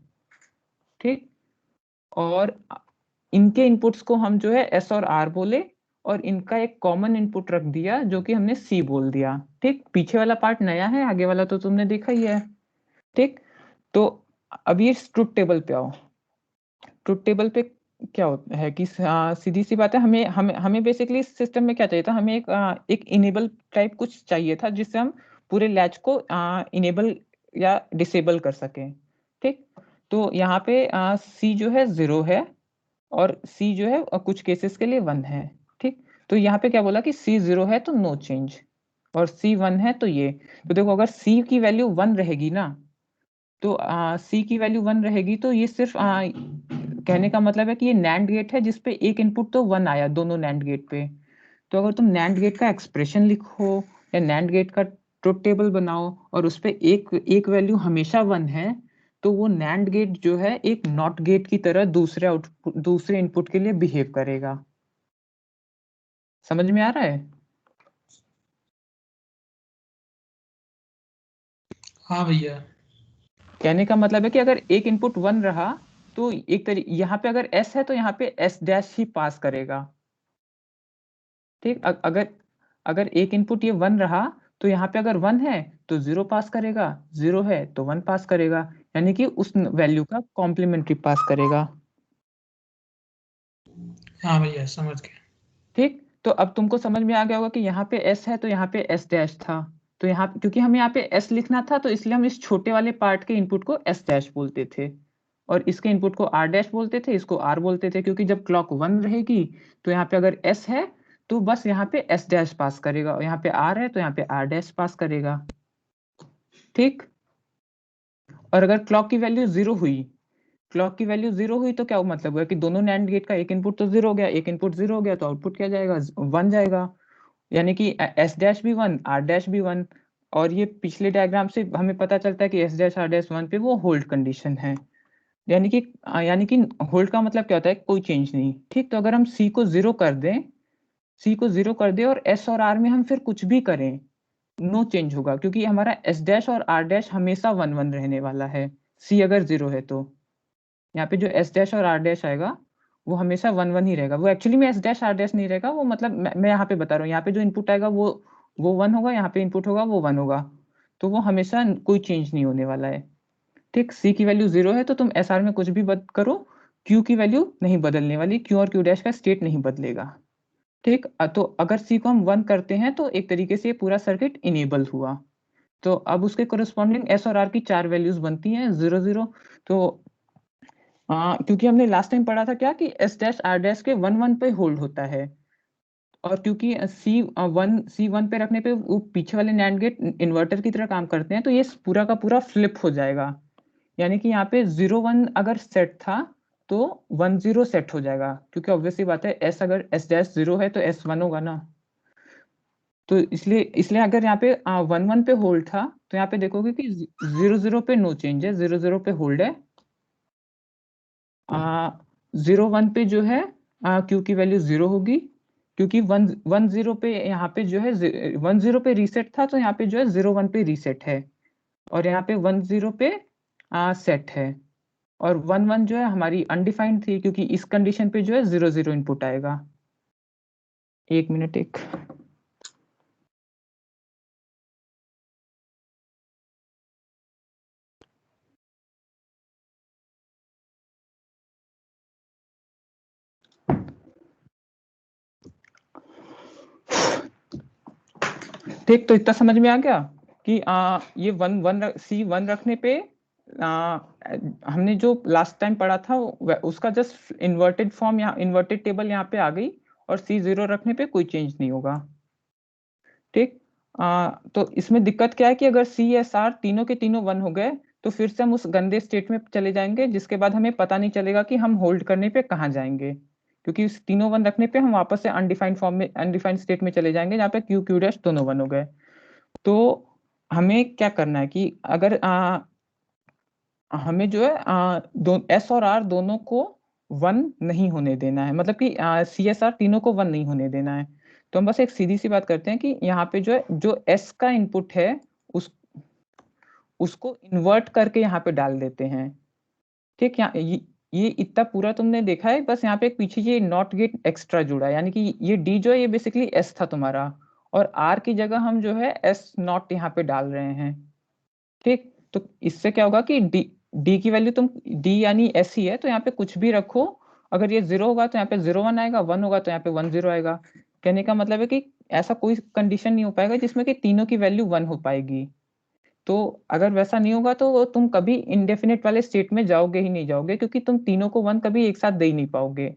ठीक, और इनके इनपुट्स को हम जो है एस और आर बोले, और इनका एक कॉमन इनपुट रख दिया जो कि हमने सी बोल दिया। ठीक, पीछे वाला पार्ट नया है, आगे वाला तो तुमने देखा ही है। ठीक, तो अब ये ट्रुथ टेबल पे आओ। ट्रुथ टेबल पे क्या होता है कि सीधी सी बात है, हमें हमें हमें बेसिकली इस सिस्टम में क्या चाहिए था, हमें एक इनेबल टाइप कुछ चाहिए था जिससे हम पूरे लैच को इनेबल या डिसेबल कर सकें। ठीक, तो यहाँ पे सी जो है 0 है और सी जो है कुछ केसेस के लिए 1 है। ठीक, तो यहाँ पे क्या बोला कि सी 0 है तो नो चेंज, और सी 1 है तो ये। तो देखो अगर सी की वैल्यू 1 रहेगी ना, तो सी की वैल्यू 1 रहेगी, तो ये सिर्फ कहने का मतलब है कि ये नैंड गेट है जिसपे एक इनपुट तो 1 आया दोनों नैंड गेट पे। तो अगर तुम नैंड गेट का एक्सप्रेशन लिखो या नैंड गेट का ट्रुथ टेबल बनाओ और उस पे एक एक वैल्यू हमेशा 1 है, तो वो नैंड गेट जो है एक नॉट गेट की तरह दूसरे आउटपुट दूसरे इनपुट के लिए बिहेव करेगा। समझ में आ रहा है? हाँ भैया। कहने का मतलब है कि अगर एक इनपुट 1 रहा तो एक तरीके यहाँ पे अगर एस है तो यहाँ पे एस डैश ही पास करेगा। ठीक, अगर अगर एक इनपुट ये 1 रहा तो यहाँ पे अगर 1 है तो 0 पास करेगा, 0 है तो 1 पास करेगा, यानी कि उस वैल्यू का कॉम्प्लीमेंट्री पास करेगा। हाँ भैया समझ गए। ठीक, तो अब तुमको समझ में आ गया होगा कि यहाँ पे एस है तो यहाँ पे एस डैश था, तो यहाँ क्योंकि हमें यहाँ पे एस लिखना था तो इसलिए हम इस छोटे वाले पार्ट के इनपुट को एस डैश बोलते थे, और इसके इनपुट को आर डैश बोलते थे, इसको आर बोलते थे, क्योंकि जब क्लॉक 1 रहेगी तो यहाँ पे अगर एस है तो बस यहाँ पे एस डैश पास करेगा, और यहाँ पे आर है तो यहाँ पे आर डैश पास करेगा। ठीक, और अगर क्लॉक की वैल्यू 0 हुई, क्लॉक की वैल्यू 0 हुई तो क्या मतलब हुआ कि दोनों नैंड गेट का एक इनपुट तो 0 हो गया, एक इनपुट 0 हो गया तो आउटपुट क्या जाएगा, 1 जाएगा, यानी कि एस डैश भी 1 आर डैश भी 1। और ये पिछले डायग्राम से हमें पता चलता है कि एस डैश आर डैश 1 पे वो होल्ड कंडीशन है, यानी कि होल्ड का मतलब क्या होता है, कोई चेंज नहीं। ठीक, तो अगर हम सी को 0 कर दें, सी को 0 कर दें और एस और आर में हम फिर कुछ भी करें, नो चेंज होगा, क्योंकि हमारा एस डैश और आर डैश हमेशा 1 1 रहने वाला है। सी अगर 0 है तो यहाँ पे जो एस डैश और आर डैश आएगा वो हमेशा 1 1 ही रहेगा। वो एक्चुअली में एस डैश आर डैश नहीं रहेगा, वो मतलब मैं यहाँ पे बता रहा हूँ, यहाँ पे जो इनपुट आएगा वो 1 होगा, यहाँ पे इनपुट होगा वो 1 होगा, तो वो हमेशा कोई चेंज नहीं होने वाला है। ठीक, सी की वैल्यू 0 है तो तुम एस आर में कुछ भी करो, क्यू की वैल्यू नहीं बदलने वाली, क्यू और क्यू डैश का स्टेट नहीं बदलेगा। ठीक, तो अगर सी को हम 1 करते हैं तो एक तरीके से ये पूरा सर्किट इनेबल हुआ। तो अब उसके कोरिस्पॉन्डिंग एस और आर की 4 वैल्यूज बनती हैं 0 0। तो क्योंकि हमने लास्ट टाइम पढ़ा था क्या कि एस डैश आर डैश के 1 1 पे होल्ड होता है, और क्योंकि सी वन पे रखने पे वो पीछे वाले नैंड गेट इन्वर्टर की तरह काम करते हैं, तो ये पूरा का पूरा फ्लिप हो जाएगा, यानी कि यहाँ पे 0 1 अगर सेट था तो 1 0 सेट हो जाएगा, क्योंकि ऑब्वियसली बात है एस अगर एस डैश 0 है तो एस 1 होगा ना। तो इसलिए इसलिए अगर यहाँ पे 1 1 पे होल्ड था तो यहाँ पे देखोगे कि 0 0 पे नो चेंज है, 0 0 पे होल्ड है। 0 1 पे जो है क्यू की वैल्यू 0 होगी, क्योंकि 1 0 पे यहाँ पे जो है 1 0 पे रीसेट था, तो यहाँ पे जो है 0 1 पे रीसेट है, और यहाँ पे 1 0 पे सेट है, और 1 1 जो है हमारी अनडिफाइंड थी, क्योंकि इस कंडीशन पे जो है 0 0 इनपुट आएगा। 1 मिनट एक। ठीक, तो इतना समझ में आ गया कि ये 1 रखने पे हमने जो लास्ट टाइम पढ़ा था उसका जस्ट इन्वर्टेड फॉर्म, यहाँ इन्वर्टेड टेबल यहाँ पे आ गई, और C0 रखने पे कोई चेंज नहीं होगा। ठीक, तो इसमें दिक्कत क्या है कि अगर C S R तीनों के तीनों 1 हो गए, तो फिर से हम उस गंदे स्टेट में चले जाएंगे, जिसके बाद हमें पता नहीं चलेगा कि हम होल्ड करने पे कहाँ जाएंगे, क्योंकि इस तीनों 1 रखने पे हम वापस से अनडिफाइंड फॉर्म में, अनडिफाइंड स्टेट में चले जाएंगे, जहाँ पे Q Q डैश दोनों 1 हो गए। तो हमें क्या करना है कि अगर हमें जो है S और R दोनों को 1 नहीं होने देना है, मतलब कि CSR तीनों को 1 नहीं होने देना है। तो हम बस एक सीधी सी बात करते हैं कि यहाँ पे जो है जो S का इनपुट है उसको इन्वर्ट करके यहाँ पे डाल देते हैं। ठीक, ये इतना पूरा तुमने देखा है, बस यहाँ पे एक पीछे ये नॉट गेट एक्स्ट्रा जुड़ा है, यानी कि ये D जो है ये बेसिकली S था तुम्हारा, और R की जगह हम जो है S नॉट यहाँ पे डाल रहे हैं। ठीक, तो इससे क्या होगा कि D की वैल्यू तुम D यानी S ही है, तो यहाँ पे कुछ भी रखो, अगर ये 0 होगा तो यहाँ पे 0 1 आएगा, 1 होगा तो यहाँ पे 1 0 आएगा। कहने का मतलब है कि ऐसा कोई कंडीशन नहीं हो पाएगा जिसमें कि तीनों की वैल्यू 1 हो पाएगी। तो अगर वैसा नहीं होगा तो तुम कभी इनडेफिनेट वाले स्टेट में जाओगे ही नहीं जाओगे, क्योंकि तुम तीनों को 1 कभी एक साथ दे ही नहीं पाओगे।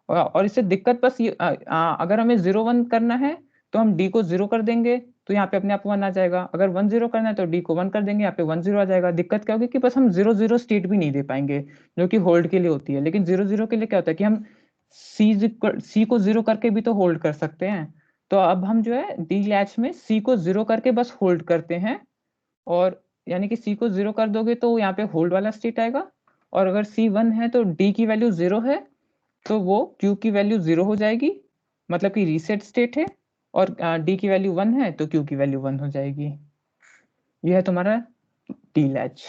और इससे दिक्कत बस ये अगर हमें 0 1 करना है तो हम D को 0 कर देंगे, तो यहाँ पे अपने आप 1 आ जाएगा। अगर 1 0 करना है तो D को 1 कर देंगे, यहाँ पे 1 0 आ जाएगा। दिक्कत क्या होगी कि बस हम 0 0 स्टेट भी नहीं दे पाएंगे, जो कि होल्ड के लिए होती है। लेकिन 0 0 के लिए क्या होता है कि हम C को 0 करके भी तो होल्ड कर सकते हैं। तो अब हम जो है D लैच में C को 0 करके बस होल्ड करते हैं, और यानी कि C को 0 कर दोगे तो यहाँ पे होल्ड वाला स्टेट आएगा, और अगर C 1 है तो D की वैल्यू 0 है, तो वो Q की वैल्यू 0 हो जाएगी, मतलब कि रीसेट स्टेट है, और D की वैल्यू 1 है तो Q की वैल्यू 1 हो जाएगी। यह है तुम्हारा D लैच।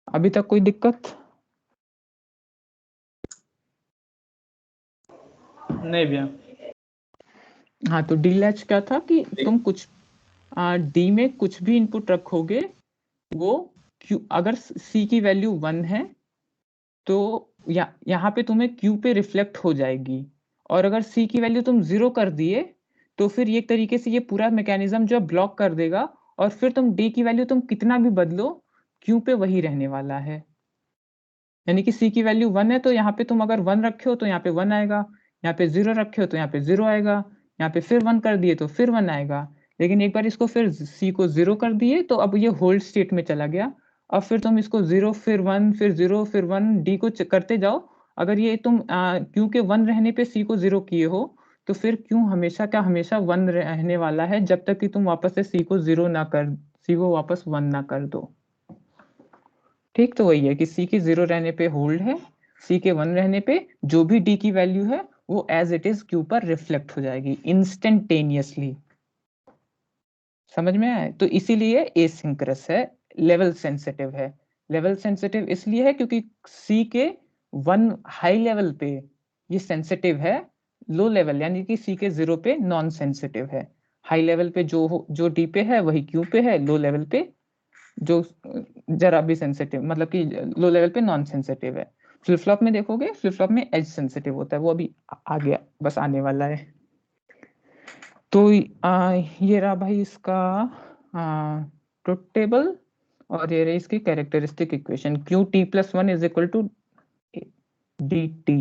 अभी तक कोई दिक्कत? नहीं भैया। हाँ, तो D लैच क्या था कि तुम कुछ D में कुछ भी इनपुट रखोगे, वो Q, अगर C की वैल्यू 1 है तो यहाँ पे तुम्हें Q पे रिफ्लेक्ट हो जाएगी, और अगर C की वैल्यू तुम 0 कर दिए तो फिर ये तरीके से ये पूरा मैकेनिज्म जो ब्लॉक कर देगा, और फिर तुम D की वैल्यू तुम कितना भी बदलो Q पे वही रहने वाला है। यानी कि C की वैल्यू 1 है तो यहाँ पे तुम अगर 1 रखे हो तो यहाँ पे 1 आएगा, यहाँ पे 0 रखे हो तो यहाँ पे 0 आएगा, यहाँ पे फिर 1 कर दिए तो फिर 1 आएगा। लेकिन एक बार इसको फिर C को 0 कर दिए तो अब ये होल्ड स्टेट में चला गया। अब फिर तुम इसको 0 फिर 1 फिर 0 फिर 1 D को करते जाओ। अगर ये तुम Q के 1 रहने पे C को 0 किए हो, तो फिर Q हमेशा का हमेशा 1 रहने वाला है, जब तक कि तुम वापस से C को 0 ना कर, C को वापस 1 ना कर दो। ठीक, तो वही है कि C के 0 रहने पे होल्ड है, C के 1 रहने पे जो भी D की वैल्यू है वो एज इट इज Q पर रिफ्लेक्ट हो जाएगी इंस्टेंटेनियसली। समझ में आया? तो इसीलिए एसिंक्रोनस है, लेवल सेंसिटिव है। लेवल सेंसिटिव इसलिए है क्योंकि C के 1 हाई लेवल पे ये सेंसिटिव है, लो लेवल यानी कि C के 0 पे नॉन सेंसिटिव है। हाई लेवल पे जो D पे है वही Q पे है, लो लेवल पे जो जरा भी सेंसिटिव, मतलब कि लो लेवल पे नॉन सेंसिटिव है। फ्लिप फ्लॉप में देखोगे, फ्लिप फ्लॉप में एज सेंसिटिव होता है, वो अभी आ गया, बस आने वाला है। तो ये रहा भाई इसका ट्रुथ टेबल, और ये रही इसकी characteristic equation Qt+1 is equal to dt।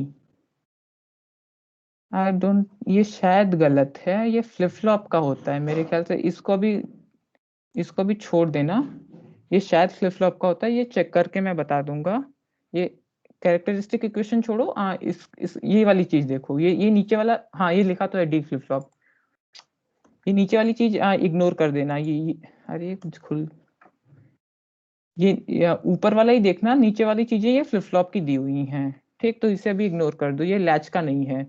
I don't, ये शायद गलत है, ये फ्लिप फ्लॉप का होता है मेरे ख्याल से, इसको भी छोड़ देना। ये शायद फ्लिप फ्लॉप का होता है, ये चेक करके मैं बता दूंगा। ये कैरेक्टरिस्टिक इक्वेशन छोड़ो, इस ये वाली चीज देखो, ये नीचे वाला, हाँ ये लिखा तो है डी फ्लिप फ्लॉप, ये नीचे वाली चीज इग्नोर कर देना। ये अरे कुछ खुल, ये ऊपर वाला ही देखना, नीचे वाली चीजें ये फ्लिप फ्लॉप की दी हुई हैं। ठीक, तो इसे अभी इग्नोर कर दो, ये लैच का नहीं है।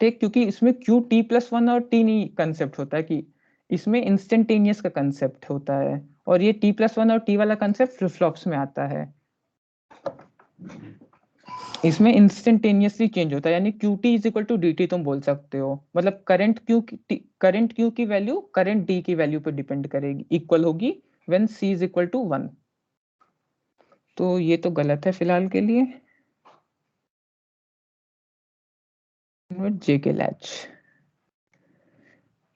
ठीक, क्योंकि इसमें क्यू टी प्लस वन और टी नहीं कंसेप्ट होता है, कि इसमें इंस्टेंटेनियस का कंसेप्ट होता है, और ये टी प्लस वन और टी वाला कंसेप्ट फ्लिप फ्लॉप्स में आता है। इसमें इंस्टेंटेनियसली चेंज होता है, यानी Q T is equal to D T तुम बोल सकते हो, मतलब करंट क्यू की वैल्यू करंट डी की वैल्यू पे डिपेंड करेगी, इक्वल होगी when C is equal to 1। तो ये तो गलत है फिलहाल के लिए। जे के लैच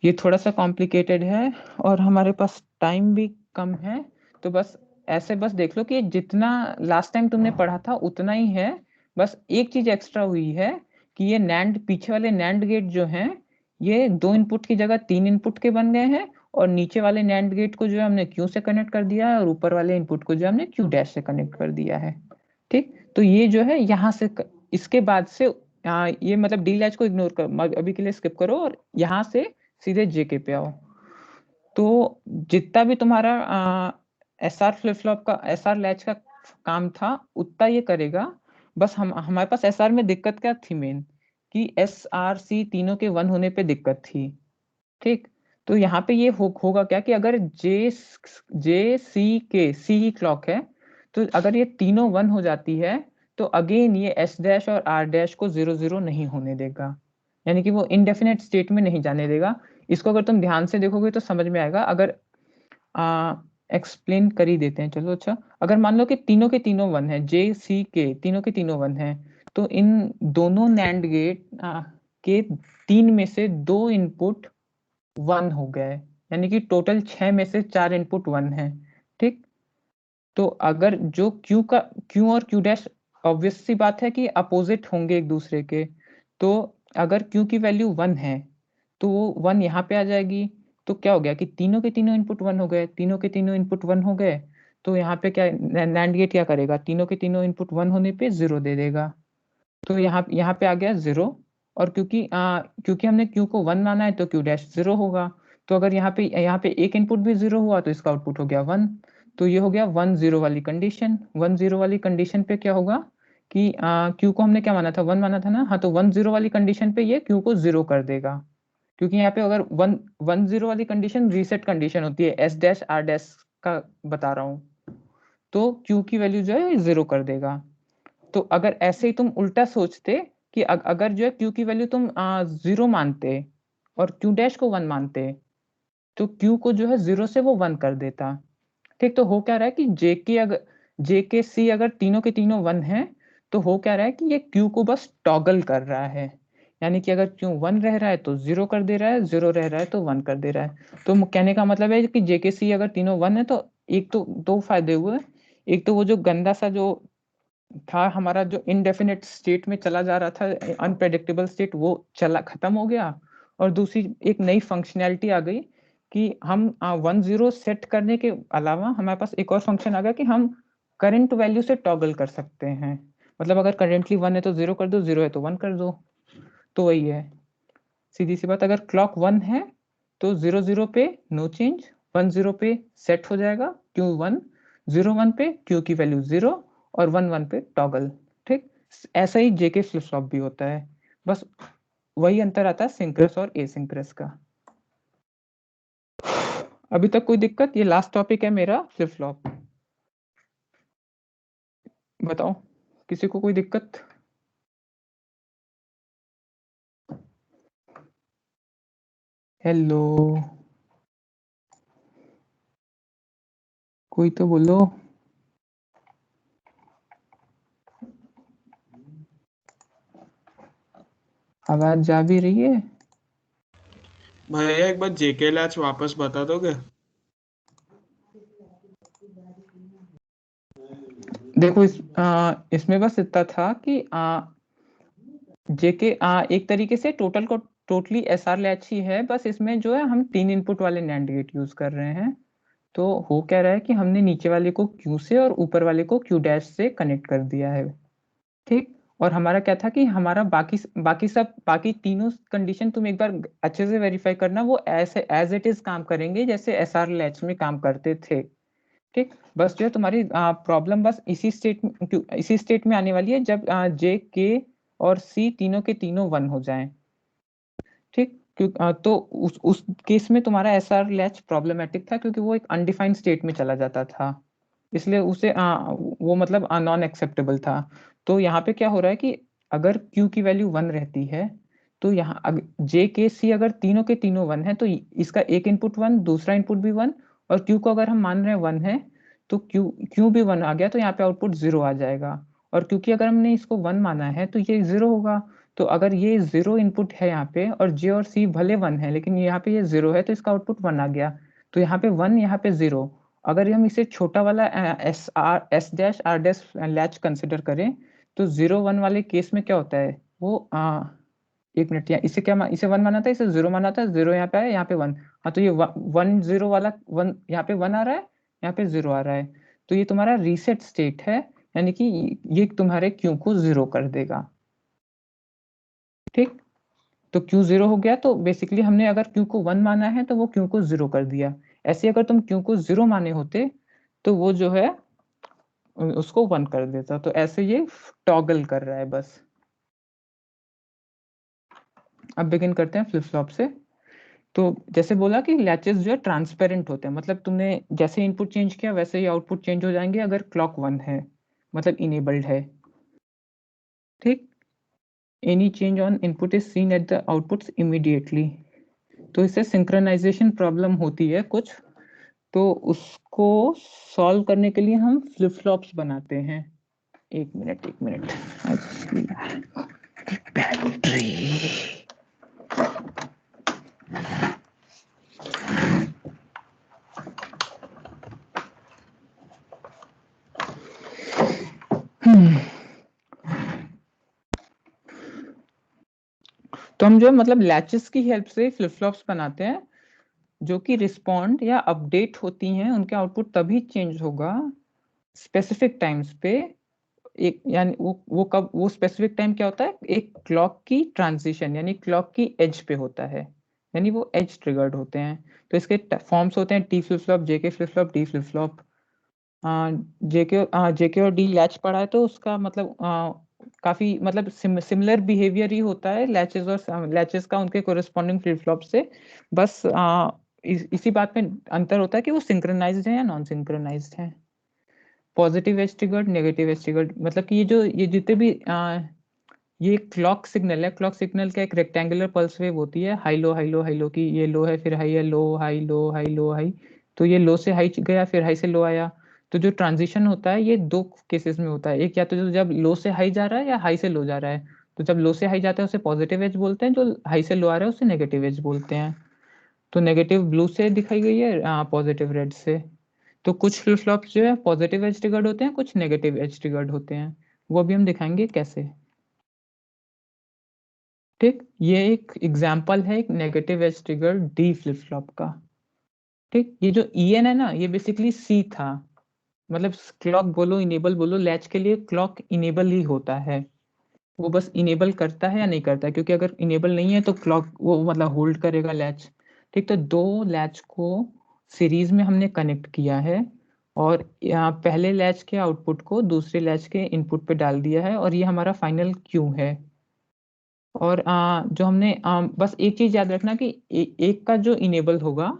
ये थोड़ा सा कॉम्प्लिकेटेड है और हमारे पास टाइम भी कम है, तो बस ऐसे बस देख लो कि जितना लास्ट टाइम तुमने पढ़ा था उतना ही है, बस एक चीज एक्स्ट्रा हुई है कि ये नैंड पीछे वाले नैंड गेट जो हैं ये 2 इनपुट की जगह 3 इनपुट के बन गए हैं, और नीचे वाले नैंड गेट को जो है हमने क्यू से कनेक्ट कर दिया है, और ऊपर वाले इनपुट को जो हमने क्यू डैश से कनेक्ट कर दिया है। ठीक, तो ये जो है यहाँ से इसके बाद से ये मतलब डी लैच को इग्नोर कर अभी के लिए स्किप करो, और यहाँ से सीधे जेके पे आओ। तो जितना भी तुम्हारा एसआर फ्लिप फ्लॉप का एसआर लैच का काम था उतना ये करेगा, बस हमारे पास एसआर में दिक्कत क्या थी मेन, कि एस आर सी तीनों के 1 होने पे दिक्कत थी। ठीक, तो यहाँ पे ये होगा क्या कि अगर जे सी के सी ही क्लॉक है, तो अगर ये तीनों 1 हो जाती है तो अगेन ये एस डैश और आर डैश को 0 0 नहीं होने देगा, यानी कि वो इनडेफिनेट स्टेट में नहीं जाने देगा। इसको अगर तुम ध्यान से देखोगे तो समझ में आएगा। अगर एक्सप्लेन कर ही देते हैं चलो। अच्छा, अगर मान लो कि तीनों के तीनों 1 है, जे सी के तीनों के तीनों 1 है, तो इन दोनों नैंड गेट के 3 में से 2 इनपुट 1 हो गए, यानी कि टोटल 6 में से 4 इनपुट 1 है। ठीक, तो अगर जो क्यू और क्यू डैश ऑब्वियस सी बात है कि अपोजिट होंगे एक दूसरे के, तो अगर क्यू की वैल्यू 1 है तो वो 1 यहाँ पे आ जाएगी। तो क्या हो गया कि तीनों के तीनों इनपुट 1 हो गए, तीनों के तीनों इनपुट 1 हो गए, तो यहाँ पे क्या नैंड गेट क्या करेगा, तीनों के तीनों इनपुट 1 होने पे 0 दे देगा। तो यहाँ पे आ गया 0, और क्योंकि हमने क्यू को 1 माना है तो क्यू डैश 0 होगा। तो अगर यहाँ पे एक इनपुट भी 0 हुआ तो इसका आउटपुट हो गया 1। तो ये हो गया 1 0 वाली कंडीशन। 1 0 वाली कंडीशन पे क्या होगा कि क्यू को हमने क्या माना था, 1 माना था ना, हाँ, तो 1 0 वाली कंडीशन पे ये क्यू को 0 कर देगा, क्योंकि यहाँ पे अगर 1 0 वाली कंडीशन रीसेट कंडीशन होती है, एस डैश आर डैश का बता रहा हूँ, तो क्यू की वैल्यू जो है 0 कर देगा। तो अगर ऐसे ही तुम उल्टा सोचते कि अगर जो है क्यू की वैल्यू तुम 0 मानते और क्यू डैश को 1 मानते, तो क्यू को जो है 0 से वो 1 कर देता। ठीक, तो हो क्या रहा है कि जे के सी अगर तीनों के तीनों 1 है, तो हो क्या रहा है कि ये क्यू को बस टॉगल कर रहा है, यानी कि अगर क्यू 1 रह रहा है तो 0 कर दे रहा है, 0 रह रहा है तो 1 कर दे रहा है। तो कहने का मतलब है कि जे के सी अगर तीनों 1 है तो एक तो 2 फायदे हुए। एक तो वो जो गंदा सा जो था हमारा, जो इनडेफिनेट स्टेट में चला जा रहा था, अनप्रेडिक्टेबल स्टेट, वो चला खत्म हो गया। और दूसरी एक नई फंक्शनैलिटी आ गई कि हम 1 0 सेट करने के अलावा हमारे पास एक और फंक्शन आ गया कि हम करंट वैल्यू से टॉगल कर सकते हैं। मतलब अगर करेंटली 1 है तो 0 कर दो, 0 है तो 1 कर दो। तो वही है, सीधी सी बात। अगर क्लॉक 1 है तो 0 0 पे नो चेंज, 1 0 पे सेट हो जाएगा क्यू 1, 0 1 पे क्यू की वैल्यू 0, और 1 1 पे टॉगल। ठीक, ऐसा ही जेके फ्लिप फ्लॉप भी होता है, बस वही अंतर आता है सिंक्रोनस और एसिंक्रोनस का। अभी तक कोई दिक्कत? ये लास्ट टॉपिक है मेरा फ्लिप फ्लॉप। बताओ, किसी को कोई दिक्कत? हेलो, कोई तो बोलो। आवाज जा भी रही है? भैया एक बार जेके लैच वापस बता दोगे? देखो इसमें बस इतना था कि जेके एक तरीके से टोटली एसआर लैच ही है, बस इसमें जो है हम 3 इनपुट वाले नैंड गेट यूज कर रहे हैं। तो हो क्या रहा है कि हमने नीचे वाले को क्यू से और ऊपर वाले को क्यू डैश से कनेक्ट कर दिया है। ठीक, और हमारा क्या था कि हमारा बाकी तीनों कंडीशन तुम एक बार अच्छे से वेरीफाई करना, वो ऐसे एज इट इज काम करेंगे जैसे एसआर लैच में काम करते थे। ठीक, बस जो है तुम्हारी प्रॉब्लम बस इसी स्टेट में आने वाली है जब जे के और सी तीनों के तीनों 1 हो जाएं। तो उस केस में तुम्हारा एसआर लैच प्रॉब्लमेटिक था क्योंकि वो एक अनडिफाइंड स्टेट में चला जाता था, इसलिए उसे वो मतलब नॉन एक्सेप्टेबल था। तो यहाँ पे क्या हो रहा है कि अगर Q की वैल्यू 1 रहती है तो यहाँ J के C अगर तीनों के तीनों 1 है तो इसका एक इनपुट 1, दूसरा इनपुट भी 1, और Q को अगर हम मान रहे हैं 1 है तो Q भी 1 आ गया, तो यहाँ पे आउटपुट 0 आ जाएगा। और क्योंकि अगर हमने इसको 1 माना है तो ये 0 होगा। तो अगर ये 0 इनपुट है यहाँ पे और J और C भले 1 है लेकिन यहाँ पे ये 0 है तो इसका आउटपुट 1 आ गया। तो यहाँ पे 1, यहाँ पे 0। अगर हम इसे छोटा वाला S dash R dash latch consider करें तो 0 1 वाले केस में क्या होता है, वो एक मिनट, यहाँ इसे क्या इसे 1 माना था, इसे 0 माना था, 0 यहाँ पे आया, यहाँ पे 1। हाँ तो ये 1 0 वाला 1 यहाँ पे 1 आ रहा है, यहाँ पे 0 आ रहा है। तो ये तुम्हारा रीसेट स्टेट है, यानी कि ये तुम्हारे Q को 0 कर देगा। ठीक, तो Q 0 हो गया, तो बेसिकली हमने अगर Q को 1 माना है तो वो Q को 0 कर दिया। ऐसे अगर तुम Q को 0 माने होते तो वो जो है उसको 1 कर देता। तो ऐसे ये टॉगल कर रहा है बस। अब बिगिन करते हैं फ्लिप फ्लॉप से। तो जैसे बोला कि लैचेस जो है ट्रांसपेरेंट होते हैं, मतलब तुमने जैसे इनपुट चेंज किया वैसे ही आउटपुट चेंज हो जाएंगे अगर क्लॉक 1 है, मतलब इनेबल्ड है। ठीक, any change on input is seen at the outputs immediately. तो इससे सिंक्रोनाइजेशन प्रॉब्लम होती है कुछ, तो उसको सॉल्व करने के लिए हम फ्लिप फ्लॉप्स बनाते हैं। एक मिनट बैटरी। तो हम जो मतलब लैचेस की हेल्प से फ्लिप फ्लॉप्स बनाते हैं जो कि रिस्पॉन्ड या अपडेट होती हैं, उनके आउटपुट तभी चेंज होगा स्पेसिफिक टाइम्स पे। एक यानी वो कब, वो स्पेसिफिक टाइम क्या होता है, एक क्लॉक की ट्रांजिशन यानी क्लॉक की एज पे होता है, यानी वो एज ट्रिगर्ड होते हैं। तो इसके फॉर्म्स होते हैं T flip flop, JK flip flop, D flip flop. JK और डी लैच पढ़ा है तो उसका मतलब काफी मतलब सिमिलर बिहेवियर ही होता है लैचेस और लैचेस का उनके कोरिस्पॉन्डिंग फ्लिप फ्लॉप से। बस इसी बात में अंतर होता है कि वो सिंक्रोनाइज्ड है या नॉन सिंक्रोनाइज्ड है। Positive edge triggered, negative edge triggered, मतलब कि ये जितने भी ये क्लॉक सिग्नल है, क्लॉक सिग्नल का एक रेक्टेंगुलर पल्स वेव होती है, high low high low high low की, ये लो है फिर हाई है, low high low high low high. तो ये लो से हाई गया फिर हाई से लो आया। तो जो ट्रांजिशन होता है ये दो केसेस में होता है, एक या तो जब लो से हाई जा रहा है या हाई से लो जा रहा है। तो जब लो से हाई जाता है उसे पॉजिटिव एज बोलते हैं, जो हाई से लो आ रहा है उसे नेगेटिव एज बोलते हैं। तो नेगेटिव ब्लू से दिखाई गई है, पॉजिटिव रेड से। तो कुछ फ्लिप फ्लॉप्स जो है पॉजिटिव एज ट्रिगर्ड होते हैं, कुछ नेगेटिव एज ट्रिगर्ड होते हैं, वो अभी हम दिखाएंगे कैसे। ठीक, ये एक एग्जांपल है एक negative edge triggered D flip flop का। ठीक, ये जो EN है ना ये बेसिकली C था, मतलब क्लॉक बोलो इनेबल बोलो, लैच के लिए क्लॉक इनेबल ही होता है, वो बस इनेबल करता है या नहीं करता है, क्योंकि अगर इनेबल नहीं है तो क्लॉक वो मतलब होल्ड करेगा लैच। ठीक, तो दो लैच को सीरीज में हमने कनेक्ट किया है और यहाँ पहले लैच के आउटपुट को दूसरे लैच के इनपुट पे डाल दिया है और ये हमारा फाइनल क्यू है। और जो हमने बस एक चीज याद रखना कि एक का जो इनेबल होगा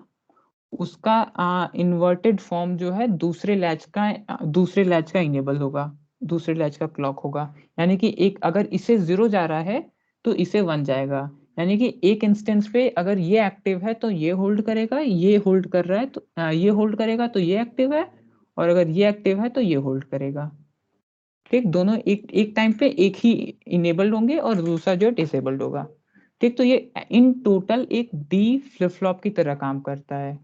उसका इन्वर्टेड फॉर्म जो है दूसरे लैच का इनेबल होगा, दूसरे लैच का क्लॉक होगा। यानी कि एक अगर इसे 0 जा रहा है तो इसे 1 जाएगा, यानी कि एक इंस्टेंस पे अगर ये एक्टिव है तो ये होल्ड करेगा, ये होल्ड कर रहा है तो ये होल्ड करेगा तो ये एक्टिव है, और अगर ये एक्टिव है तो ये होल्ड करेगा। ठीक, दोनों एक टाइम पे एक ही इनेबल्ड होंगे और दूसरा जो डिसेबल्ड होगा। ठीक, तो ये इन टोटल एक डी फ्लिप फ्लॉप की तरह काम करता है।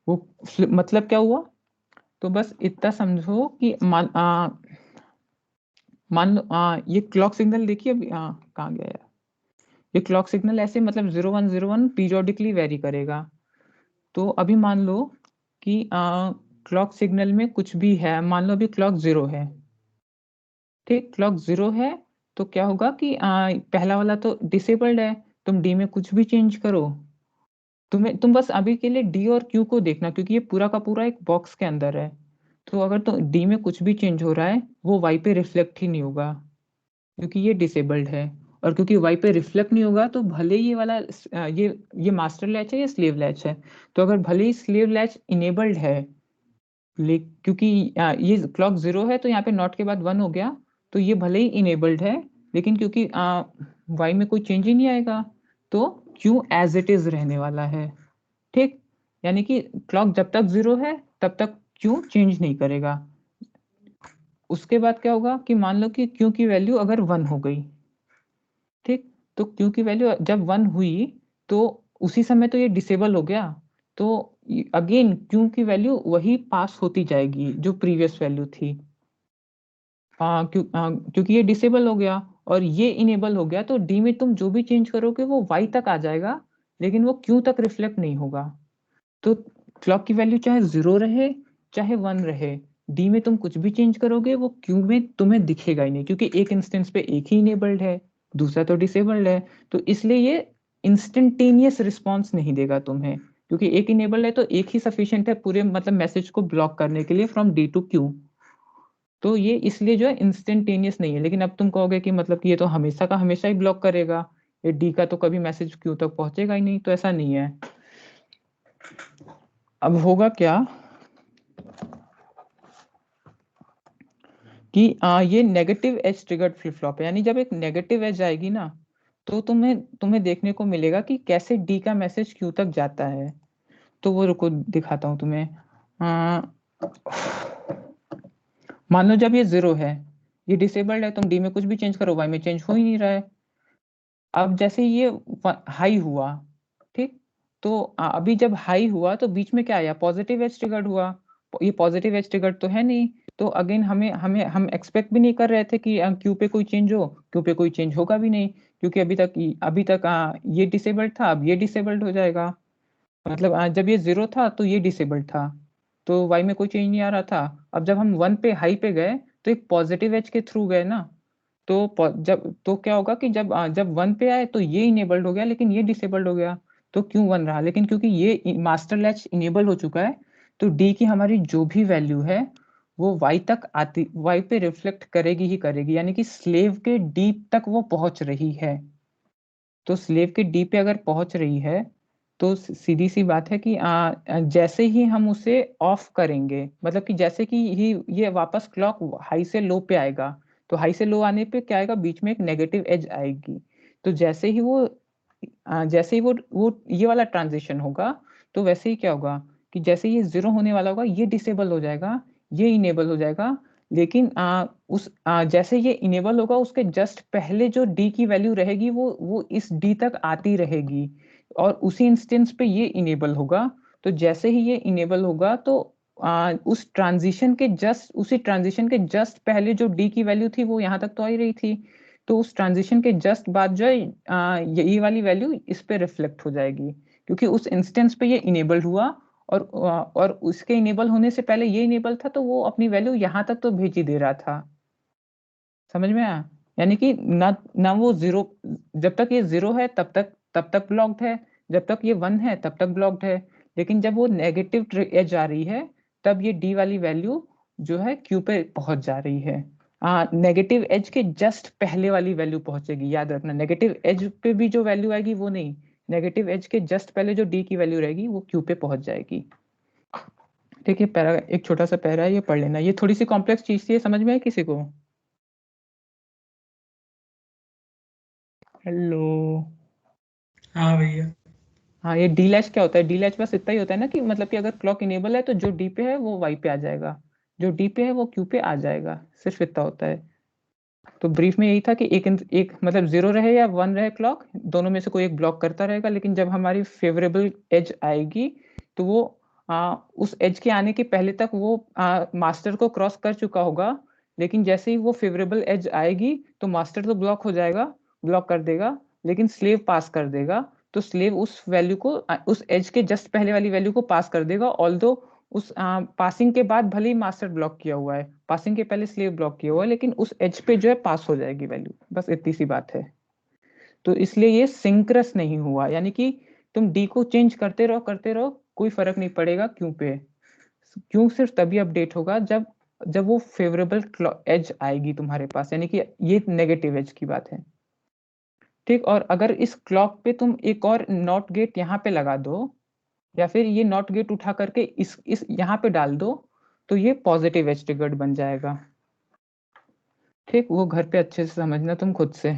वो मतलब क्या हुआ, तो बस इतना समझो कि मान लो ये क्लॉक सिग्नल देखिए अभी कहाँ गया यार, ये क्लॉक सिग्नल ऐसे मतलब 0101 पीरियोडिकली वेरी करेगा। तो अभी मान लो कि क्लॉक सिग्नल में कुछ भी है, मान लो अभी क्लॉक 0 है। ठीक, क्लॉक 0 है तो क्या होगा कि पहला वाला तो डिसेबल्ड है, तुम डी में कुछ भी चेंज करो, तुम बस अभी के लिए डी और क्यू को देखना क्योंकि ये पूरा का पूरा एक बॉक्स के अंदर है। तो अगर तो डी में कुछ भी चेंज हो रहा है वो वाई पे रिफ्लेक्ट ही नहीं होगा क्योंकि ये डिसेबल्ड है। और क्योंकि y पे रिफ्लेक्ट नहीं होगा तो भले ही ये वाला ये मास्टर लैच है या स्लेव लैच है, तो अगर भले ही स्लेव लैच इनेबल्ड है क्योंकि ये क्लॉक 0 है तो यहाँ पे नॉट के बाद 1 हो गया, तो ये भले ही इनेबल्ड है, लेकिन क्योंकि y में कोई चेंज ही नहीं आएगा तो q एज इट इज रहने वाला है। ठीक, यानी कि क्लॉक जब तक 0 है तब तक q चेंज नहीं करेगा। उसके बाद क्या होगा कि मान लो कि q की वैल्यू अगर 1 हो गई, ठीक, तो q की वैल्यू जब 1 हुई तो उसी समय तो ये डिसेबल हो गया, तो अगेन q की वैल्यू वही पास होती जाएगी जो प्रीवियस वैल्यू थी। क्योंकि ये डिसेबल हो गया और ये इनेबल हो गया, तो d में तुम जो भी चेंज करोगे वो y तक आ जाएगा, लेकिन वो q तक रिफ्लेक्ट नहीं होगा। तो क्लॉक की वैल्यू चाहे 0 रहे चाहे 1 रहे, d में तुम कुछ भी चेंज करोगे वो q में तुम्हें दिखेगा ही नहीं, क्योंकि एक इंस्टेंस पे एक ही इनेबल्ड है, दूसरा तो डिसेबल्ड है, तो इसलिए ये इंस्टेंटेनियस रिस्पॉन्स नहीं देगा तुम्हें, क्योंकि एक इनेबल्ड है तो एक ही सफिशिएंट है पूरे मतलब मैसेज को ब्लॉक करने के लिए फ्रॉम d टू q। तो ये इसलिए जो है इंस्टेंटेनियस नहीं है। लेकिन अब तुम कहोगे कि मतलब कि ये तो हमेशा का हमेशा ही ब्लॉक करेगा, ये डी का तो कभी मैसेज क्यू तक पहुंचेगा ही नहीं, तो ऐसा नहीं है। अब होगा क्या कि ये negative edge triggered flip flop है, यानी जब एक नेगेटिव एज आएगी ना तो तुम्हें देखने को मिलेगा कि कैसे डी का मैसेज क्यू तक जाता है। तो वो रुको दिखाता हूं तुम्हें। मान लो जब ये 0 है, ये डिसेबल्ड है, तुम डी में कुछ भी चेंज करो वाई में चेंज हो ही नहीं रहा है। अब जैसे ये हाई हुआ, ठीक, तो अभी जब हाई हुआ तो बीच में क्या आया, पॉजिटिव एज ट्रिगर्ड हुआ। ये पॉजिटिव एज ट्रिगर्ड तो है नहीं, तो अगेन हम एक्सपेक्ट भी नहीं कर रहे थे कि क्यू पे कोई चेंज हो, क्यू पे कोई चेंज होगा भी नहीं, क्योंकि अभी तक ये डिसेबल्ड था, अब ये डिसेबल्ड हो जाएगा। मतलब जब ये 0 था तो ये डिसेबल्ड था, तो वाई में कोई चेंज नहीं आ रहा था। अब जब हम 1 पे हाई पे गए तो एक पॉजिटिव एज के थ्रू गए ना, तो जब तो क्या होगा कि जब 1 पे आए तो ये इनेबल्ड हो गया, लेकिन ये डिसेबल्ड हो गया, तो क्यों 1 रहा, लेकिन क्योंकि ये मास्टर लैच इनेबल हो चुका है तो डी की हमारी जो भी वैल्यू है वो वाई तक आती, वाई पे रिफ्लेक्ट करेगी ही करेगी, यानी कि स्लेव के डी तक वो पहुंच रही है। तो स्लेव के डी पे अगर पहुंच रही है तो सीधी सी बात है कि जैसे ही हम उसे ऑफ करेंगे, मतलब कि जैसे कि ही ये वापस क्लॉक हाई से लो पे आएगा, तो हाई से लो आने पे क्या आएगा, बीच में एक नेगेटिव एज आएगी। तो जैसे ही वो ये वाला ट्रांजिशन होगा, तो वैसे ही क्या होगा कि जैसे ये 0 होने वाला होगा ये डिसेबल हो जाएगा, ये इनेबल हो जाएगा, लेकिन जैसे ये इनेबल होगा उसके जस्ट पहले जो डी की वैल्यू रहेगी वो इस डी तक आती रहेगी, और उसी इंस्टेंस पे ये इनेबल होगा। तो जैसे ही ये इनेबल होगा तो उसी ट्रांजिशन के जस्ट पहले जो डी की वैल्यू थी वो यहाँ तक तो आ ही रही थी, तो उस ट्रांजिशन के जस्ट बाद जो है ये वाली वैल्यू इस पे रिफ्लेक्ट हो जाएगी, क्योंकि उस इंस्टेंस पे ये इनेबल हुआ और उसके इनेबल होने से पहले ये इनेबल था, तो वो अपनी वैल्यू यहाँ तक तो भेज ही दे रहा था। समझ में आया, यानी कि ना वो 0, जब तक ये 0 है तब तक ब्लॉक्ड है, जब तक ये 1 है तब तक ब्लॉक्ड है, लेकिन जब वो नेगेटिव एज आ रही है तब ये डी वाली वैल्यू जो है क्यू पे पहुंच जा रही है। नेगेटिव एज के जस्ट पहले वाली वैल्यू पहुंचेगी, याद रखना, नेगेटिव एज पे भी जो वैल्यू आएगी वो नहीं, नेगेटिव एज के जस्ट पहले जो डी की वैल्यू रहेगी वो क्यू पे पहुंच जाएगी। ठीक है, पैरा एक छोटा सा पैरा है, ये पढ़ लेना, ये थोड़ी सी कॉम्प्लेक्स चीज थी, समझ में है किसी को? हेलो। हाँ भैया। हाँ, ये डी लैच क्या होता है, डी लैच बस इतना ही होता है ना कि मतलब कि अगर क्लॉक इनेबल है तो जो डी पे है वो वाई पे आ जाएगा, जो डी पे है वो क्यू पे आ जाएगा, सिर्फ इतना होता है। तो ब्रीफ में यही था कि एक मतलब 0 रहे या 1 रहे, क्लॉक दोनों में से कोई एक ब्लॉक करता रहेगा, लेकिन जब हमारी फेवरेबल एज आएगी तो वो उस एज के आने के पहले तक वो मास्टर को क्रॉस कर चुका होगा, लेकिन जैसे ही वो फेवरेबल एज आएगी तो मास्टर तो ब्लॉक हो जाएगा, ब्लॉक कर देगा, लेकिन स्लेव पास कर देगा, तो स्लेव उस वैल्यू को उस एज के जस्ट पहले वाली वैल्यू को पास कर देगा, ऑल्दो उस पासिंग के बाद भले ही मास्टर ब्लॉक किया हुआ है, पासिंग के पहले स्लेव ब्लॉक किया हुआ है, लेकिन उस एज पे जो है पास हो जाएगी वैल्यू, बस इतनी सी बात है। तो इसलिए ये सिंक्रस नहीं हुआ, यानी कि तुम डी को चेंज करते रहो कोई फर्क नहीं पड़ेगा क्यों पे, क्यों सिर्फ तभी अपडेट होगा जब वो फेवरेबल एज आएगी तुम्हारे पास, यानी कि ये नेगेटिव एज की बात है। ठीक। और अगर इस क्लॉक पे तुम एक और नॉट गेट यहाँ पे लगा दो, या फिर ये नॉट गेट उठा करके इस यहाँ पे डाल दो, तो ये पॉजिटिव एज ट्रिगर्ड बन जाएगा। ठीक, वो घर पे अच्छे से समझना तुम खुद से।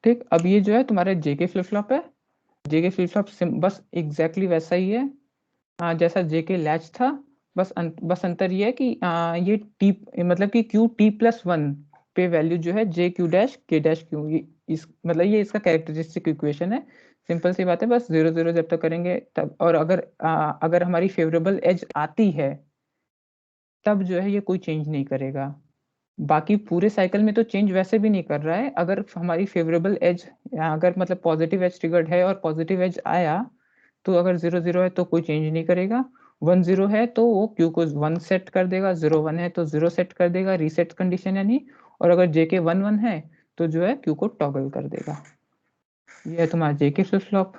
ठीक, अब ये जो है तुम्हारा जेके फ्लिप फ्लॉप है। जेके फ्लिप फ्लॉप बस एग्जैक्टली वैसा ही है जैसा जेके लैच था। बस अंतर ये है कि ये टी मतलब कि क्यू टी प्लस वन पे वैल्यू जो है जे क्यू डैश के डैश क्यू, ये मतलब ये इसका कैरेक्टरिस्टिक इक्वेशन है। सिंपल सी बात है, बस 0 0 जब तक करेंगे तब, और अगर हमारी फेवरेबल एज आती है तब जो है ये कोई चेंज नहीं करेगा। बाकी पूरे साइकिल में तो चेंज वैसे भी नहीं कर रहा है। अगर हमारी फेवरेबल एज, अगर मतलब पॉजिटिव एज ट्रिगर्ड है और पॉजिटिव एज आया, तो अगर 0 0 है तो कोई चेंज नहीं करेगा। 1 0 है तो वो क्यू को 1 सेट कर देगा, 0 1 है तो 0 सेट कर देगा, रीसेट कंडीशन यानी। और अगर जेके 1 1 है तो जो है क्यू को टॉगल कर देगा। ये है तुम्हारा जेके फ्लिप फ्लॉप।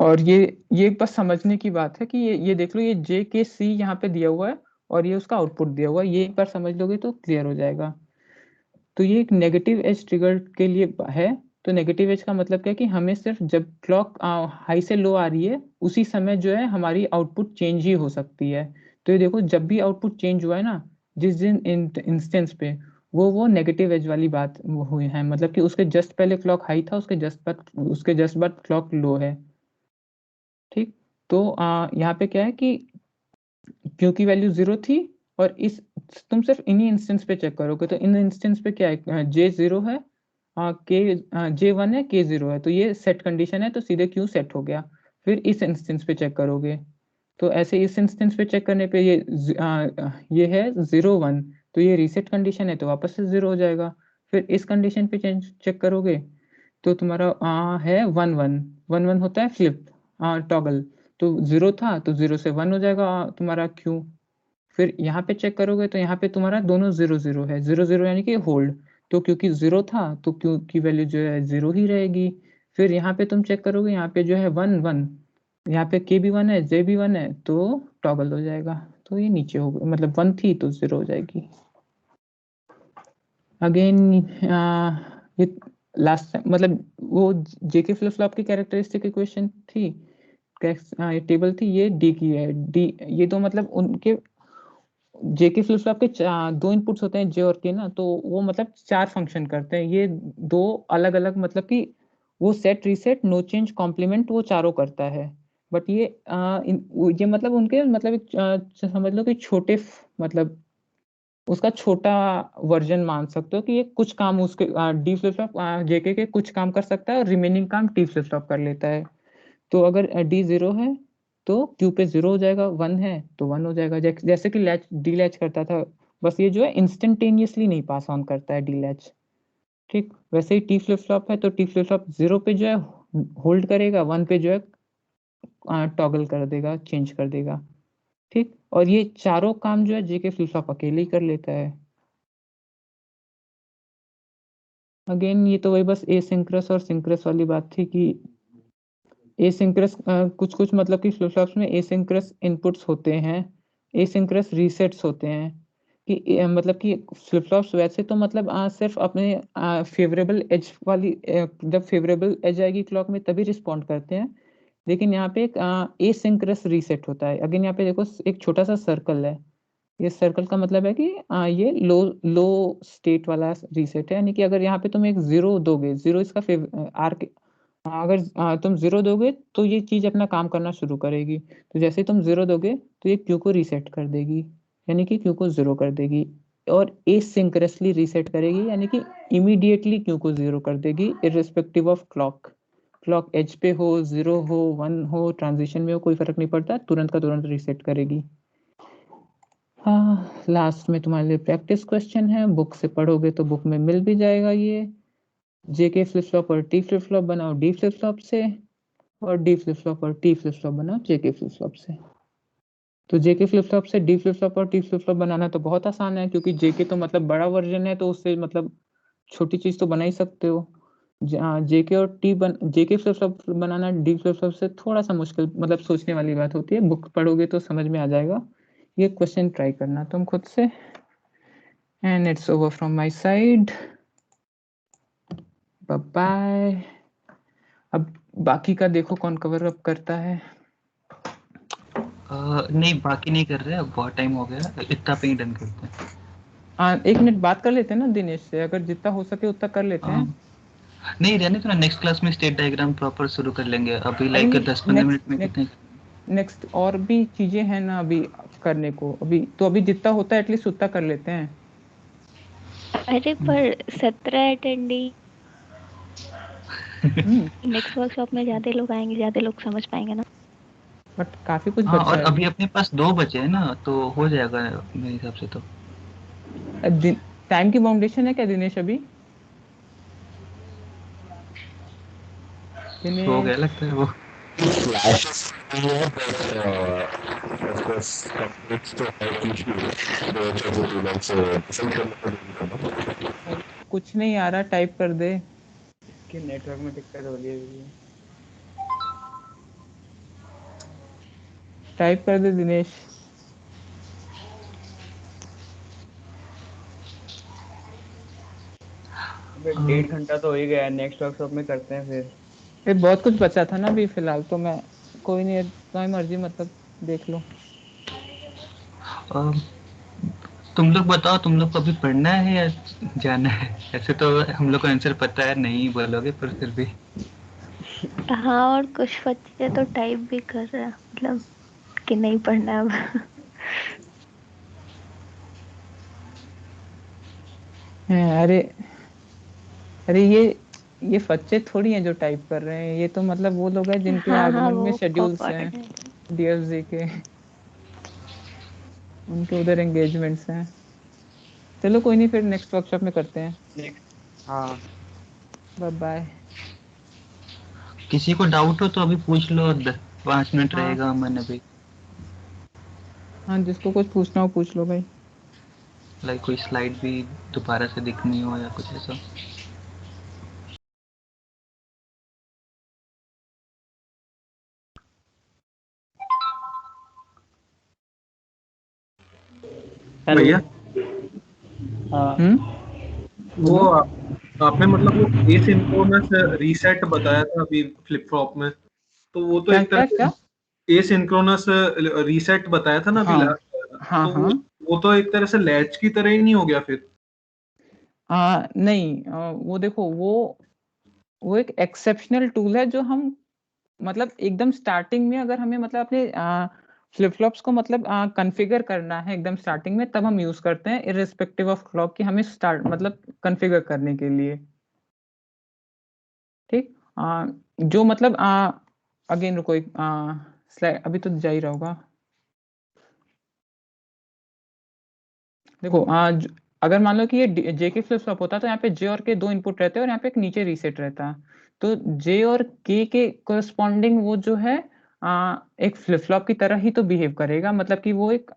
और ये बस समझने की बात है कि ये देख लो, ये जे के सी यहाँ पे दिया हुआ है और ये उसका आउटपुट दिया हुआ है। ये एक बार समझ लोगे तो क्लियर हो जाएगा। तो ये एक नेगेटिव एज ट्रिगर के लिए है। तो नेगेटिव एज का मतलब क्या है कि हमें सिर्फ जब क्लॉक हाई से लो आ रही है उसी समय जो है हमारी आउटपुट चेंज ही हो सकती है। तो ये देखो, जब भी आउटपुट चेंज हुआ है ना जिस दिन इंस्टेंस पे, वो नेगेटिव एज वाली बात हुई है। मतलब कि उसके जस्ट पहले क्लॉक हाई था, उसके जस्ट बाद क्लॉक लो है। ठीक, तो यहाँ पे क्या है कि क्यू की वैल्यू 0 थी, और इस तुम सिर्फ इन्हीं इंस्टेंस पे चेक करोगे तो इन इंस्टेंस पे क्या है, जे 0 है, के जे 1 है, के 0 है, तो ये सेट कंडीशन है, तो सीधे क्यू सेट हो गया। फिर इस इंस्टेंस पे चेक करोगे तो ऐसे इस इंस्टेंस पे चेक करने पे ये है 0 1, तो ये रीसेट कंडीशन है तो वापस से 0 हो जाएगा। फिर इस कंडीशन पे चेक करोगे तो तुम्हारा है 1 1 1 1 होता है फ्लिप टॉगल, तो 0 था तो 0 से 1 हो जाएगा तुम्हारा क्यू। फिर यहाँ पे चेक करोगे तो यहाँ पे तुम्हारा दोनों 0 0 है, 0 0 यानी कि होल्ड, तो क्योंकि 0 था तो क्यू की वैल्यू जो है 0 ही रहेगी। फिर यहाँ पे तुम चेक करोगे, यहाँ पे जो है 1 1, यहाँ पे के भी 1 है, जे भी 1 है, तो टॉगल हो जाएगा, तो ये नीचे हो गया, मतलब 1 थी तो 0 हो जाएगी। अगेन ये लास्ट मतलब वो जेके फ्लिप फ्लॉप की कैरेक्टरिस्टिक इक्वेशन थी, ये टेबल थी, ये डी की है। डी ये तो मतलब उनके जेके फ्लिप फ्लॉप के दो इनपुट्स होते हैं, जे और के ना, तो वो मतलब 4 फंक्शन करते हैं। ये दो अलग अलग, मतलब कि वो set reset no change complement वो चारों करता है। बट ये मतलब उनके मतलब समझ लो कि छोटे मतलब उसका छोटा वर्जन मान सकते हो कि ये कुछ काम उसके डी फ्लिप फ्लॉप जेके के कुछ काम कर सकता है और रिमेनिंग काम टी फ्लिप फ्लॉप कर लेता है। तो अगर डी 0 है तो क्यू पे 0 हो जाएगा, 1 है तो 1 हो जाएगा, जैसे कि लैच डी लैच करता था। बस ये जो है इंस्टेंटेनियसली नहीं पास ऑन करता है डी लैच। ठीक, वैसे ही टी फ्लिप फ्लॉप है तो टी फ्लिप फ्लॉप 0 पे जो है होल्ड करेगा, 1 पे जो है टॉगल कर देगा, चेंज कर देगा। ठीक, और ये चारों काम जो है जेके फ्लिप फ्लॉप अकेले ही कर लेता है। अगेन ये तो वही बस एसिंक्रोनस और सिंक्रोनस वाली बात थी कि एसिंक्रोनस कुछ कुछ मतलब कि फ्लिप फ्लॉप्स में एसिंक्रोनस इनपुट्स होते हैं, एसिंक्रोनस रीसेट्स होते हैं। कि मतलब कि फ्लिप फ्लॉप्स वैसे तो मतलब सिर्फ अपने फेवरेबल एज वाली जब फेवरेबल एज आएगी क्लॉक में तभी रिस्पॉन्ड करते हैं। लेकिन यहाँ पे एक एसिंक्रोनस रीसेट होता है। अगेन यहाँ पे देखो एक छोटा सा सर्कल है, ये सर्कल का मतलब है कि ये लो लो स्टेट वाला रीसेट है। यानी कि अगर यहाँ पे तुम एक 0 दोगे, 0 इसका अगर तुम 0 दोगे तो ये चीज अपना काम करना शुरू करेगी। तो जैसे ही तुम 0 दोगे तो ये क्यू को रीसेट कर देगी, यानी कि क्यू को 0 कर देगी, और एसिंक्रोनसली रीसेट करेगी, यानी कि इमीडिएटली क्यू को 0 कर देगी इररिस्पेक्टिव ऑफ क्लॉक एज पे हो, 0 हो, 1 हो, ट्रांजिशन में हो, कोई फर्क नहीं पड़ता, तुरंत का तुरंत रीसेट करेगी। हाँ, लास्ट में तुम्हारे लिए प्रैक्टिस क्वेश्चन है, बुक से पढ़ोगे तो बुक में मिल भी जाएगा। ये जेके फ्लिप फ्लॉप और टी फ्लिप फ्लॉप बनाओ डी फ्लिप फ्लॉप से, और डी फ्लिप फ्लॉप और टी फ्लिप फ्लॉप बनाओ जेके फ्लिप फ्लॉप से। तो जेके फ्लिप फ्लॉप से डी फ्लिप फ्लॉप और टी फ्लिप फ्लॉप बनाना तो बहुत आसान है, क्योंकि जेके तो मतलब बड़ा वर्जन है, तो उससे मतलब छोटी चीज तो बना ही सकते हो। जेके और जेके फ्लिप फ्लॉप बनाना डी फ्लिप फ्लॉप से थोड़ा सा मुश्किल, मतलब सोचने वाली बात होती है। बुक पढ़ोगे तो समझ में आ जाएगा। ये क्वेश्चन ट्राई करना तुम खुद से। And it's over from my side. Bye bye. अब बाकी का देखो कौन कवर अप करता है। नहीं बाकी नहीं कर रहे, अब बहुत टाइम हो गया, इतना पे ही डन करते हैं। 1 मिनट बात कर लेते हैं ना दिनेश से, अगर जितना हो सके उतना कर लेते हैं। नहीं रहने तो ना, नेक्स्ट क्लास में स्टेट डायग्राम प्रॉपर शुरू कर लेंगे। अभी अरे लाइक नहीं, 10-15 मिनट में कितने नेक्स्ट और भी चीजें हैं ना अभी करने को, अभी जितना होता है एटलीस्ट उतना कर लेते हैं। अरे पर 17 अटेंडी नेक्स्ट वर्कशॉप में ज्यादा लोग आएंगे, ज्यादा लोग समझ पाएंगे ना। बट काफी कुछ हाँ, बचा और है। अभी अपने पास 2 बचे हैं ना, तो हो जाएगा मेरे हिसाब से। तो टाइम की बाउंडेशन है क्या दिनेश अभी? हो गया लगता है वो। Flashes नहीं है, but of course completes तो है कुछ भी दो चौथे टूल से पसंद करना। कुछ नहीं आ रहा, टाइप कर दे कि नेटवर्क में दिक्कत हो रही है। टाइप कर दे दिनेश। अबे 1.5 घंटा तो हो ही गया, नेक्स्ट वर्कशॉप में करते हैं फिर। ये बहुत कुछ बचा था ना अभी फिलहाल, तो मैं कोई नहीं, तुम्हारी मर्जी, मतलब देख लो। तुम लोग बताओ, तुम लोग को अभी पढ़ना है या जाना है? ऐसे तो हम लोग को आंसर पता है, नहीं बोलोगे, पर फिर भी। हाँ, और कुछ बच्चे तो टाइप भी कर रहे हैं, मतलब कि नहीं पढ़ना अब। अरे अरे ये बच्चे थोड़ी हैं जो टाइप कर रहे हैं, ये तो मतलब वो लोग हैं जिनके हाँ हाँ, आगमन में वो शेड्यूल्स हैं कोऑर्डिनेटर। डीएफजी के, उनके उधर एंगेजमेंट्स हैं। चलो कोई नहीं, फिर नेक्स्ट वर्कशॉप में करते हैं। हाँ, बाय बाय। किसी को डाउट हो तो अभी पूछ लो, 5 मिनट हाँ रहेगा मैंने भी। हाँ, जिसको कुछ पूछना हो पूछ लो भाई। लाइक कोई स्लाइड भी दोबारा से दिखनी हो या कुछ ऐसा। भैया हाँ, वो आपने मतलब वो एसिंक्रोनस रीसेट बताया था अभी फ्लिप फ्लॉप में, तो वो तो क्या एक क्या तरह क्या? से एसिंक्रोनस रीसेट बताया था ना अभी हाँ हाँ तो हाँ। वो तो एक तरह से लैच की तरह ही नहीं हो गया फिर? नहीं, वो देखो, वो एक एक्सेप्शनल टूल है जो हम मतलब एकदम स्टार्टिंग में, अगर हमें मतलब अपने फ्लिप फ्लॉप्स को मतलब कॉन्फ़िगर करना है एकदम स्टार्टिंग में, तब हम यूज करते हैं इररिस्पेक्टिव ऑफ क्लॉक, कि हमें स्टार्ट मतलब कॉन्फ़िगर करने के लिए। ठीक। जो मतलब अगेन रुको, एक स्लाइड अभी तो जा ही रहा होगा। देखो अगर मान लो कि ये जे के फ्लिप फ्लॉप होता तो यहाँ पे जे और के 2 इनपुट रहते और यहाँ पे एक नीचे रीसेट रहता, तो जे और के कोरस्पॉन्डिंग वो जो है एक फ्लिप फ्लॉप की तरह ही तो बिहेव करेगा, मतलब कि वो एक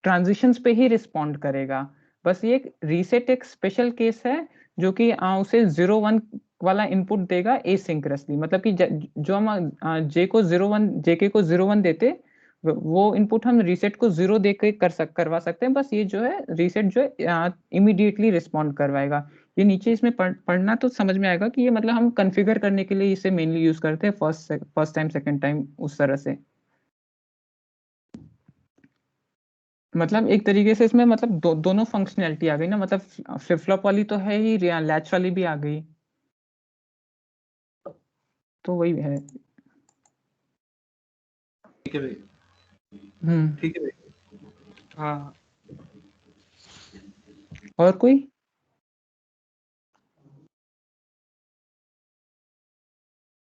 ट्रांजिशंस पे ही रिस्पॉन्ड करेगा। बस ये एक रीसेट एक स्पेशल केस है जो कि उसे 0-1 वाला इनपुट देगा एसिंक्रोनसली, मतलब कि जो हम जे को 0-1 जेके को 0-1 देते, वो इनपुट हम रीसेट को 0 देके करवा सकते हैं। बस ये जो है रीसेट जो है इमीडिएटली रिस्पॉन्ड करवाएगा। ये नीचे इसमें पढ़ना तो समझ में आएगा कि ये मतलब हम कॉन्फ़िगर करने के लिए इसे मेनली यूज करते हैं, फर्स्ट टाइम सेकंड टाइम उस तरह से। मतलब एक तरीके से इसमें मतलब दोनों फंक्शनैलिटी आ गई ना, मतलब फ्लिप फ्लॉप वाली तो है ही, लैच वाली भी आ गई, तो वही है। ठीक है भाई, ठीक है भाई। हाँ। और कोई?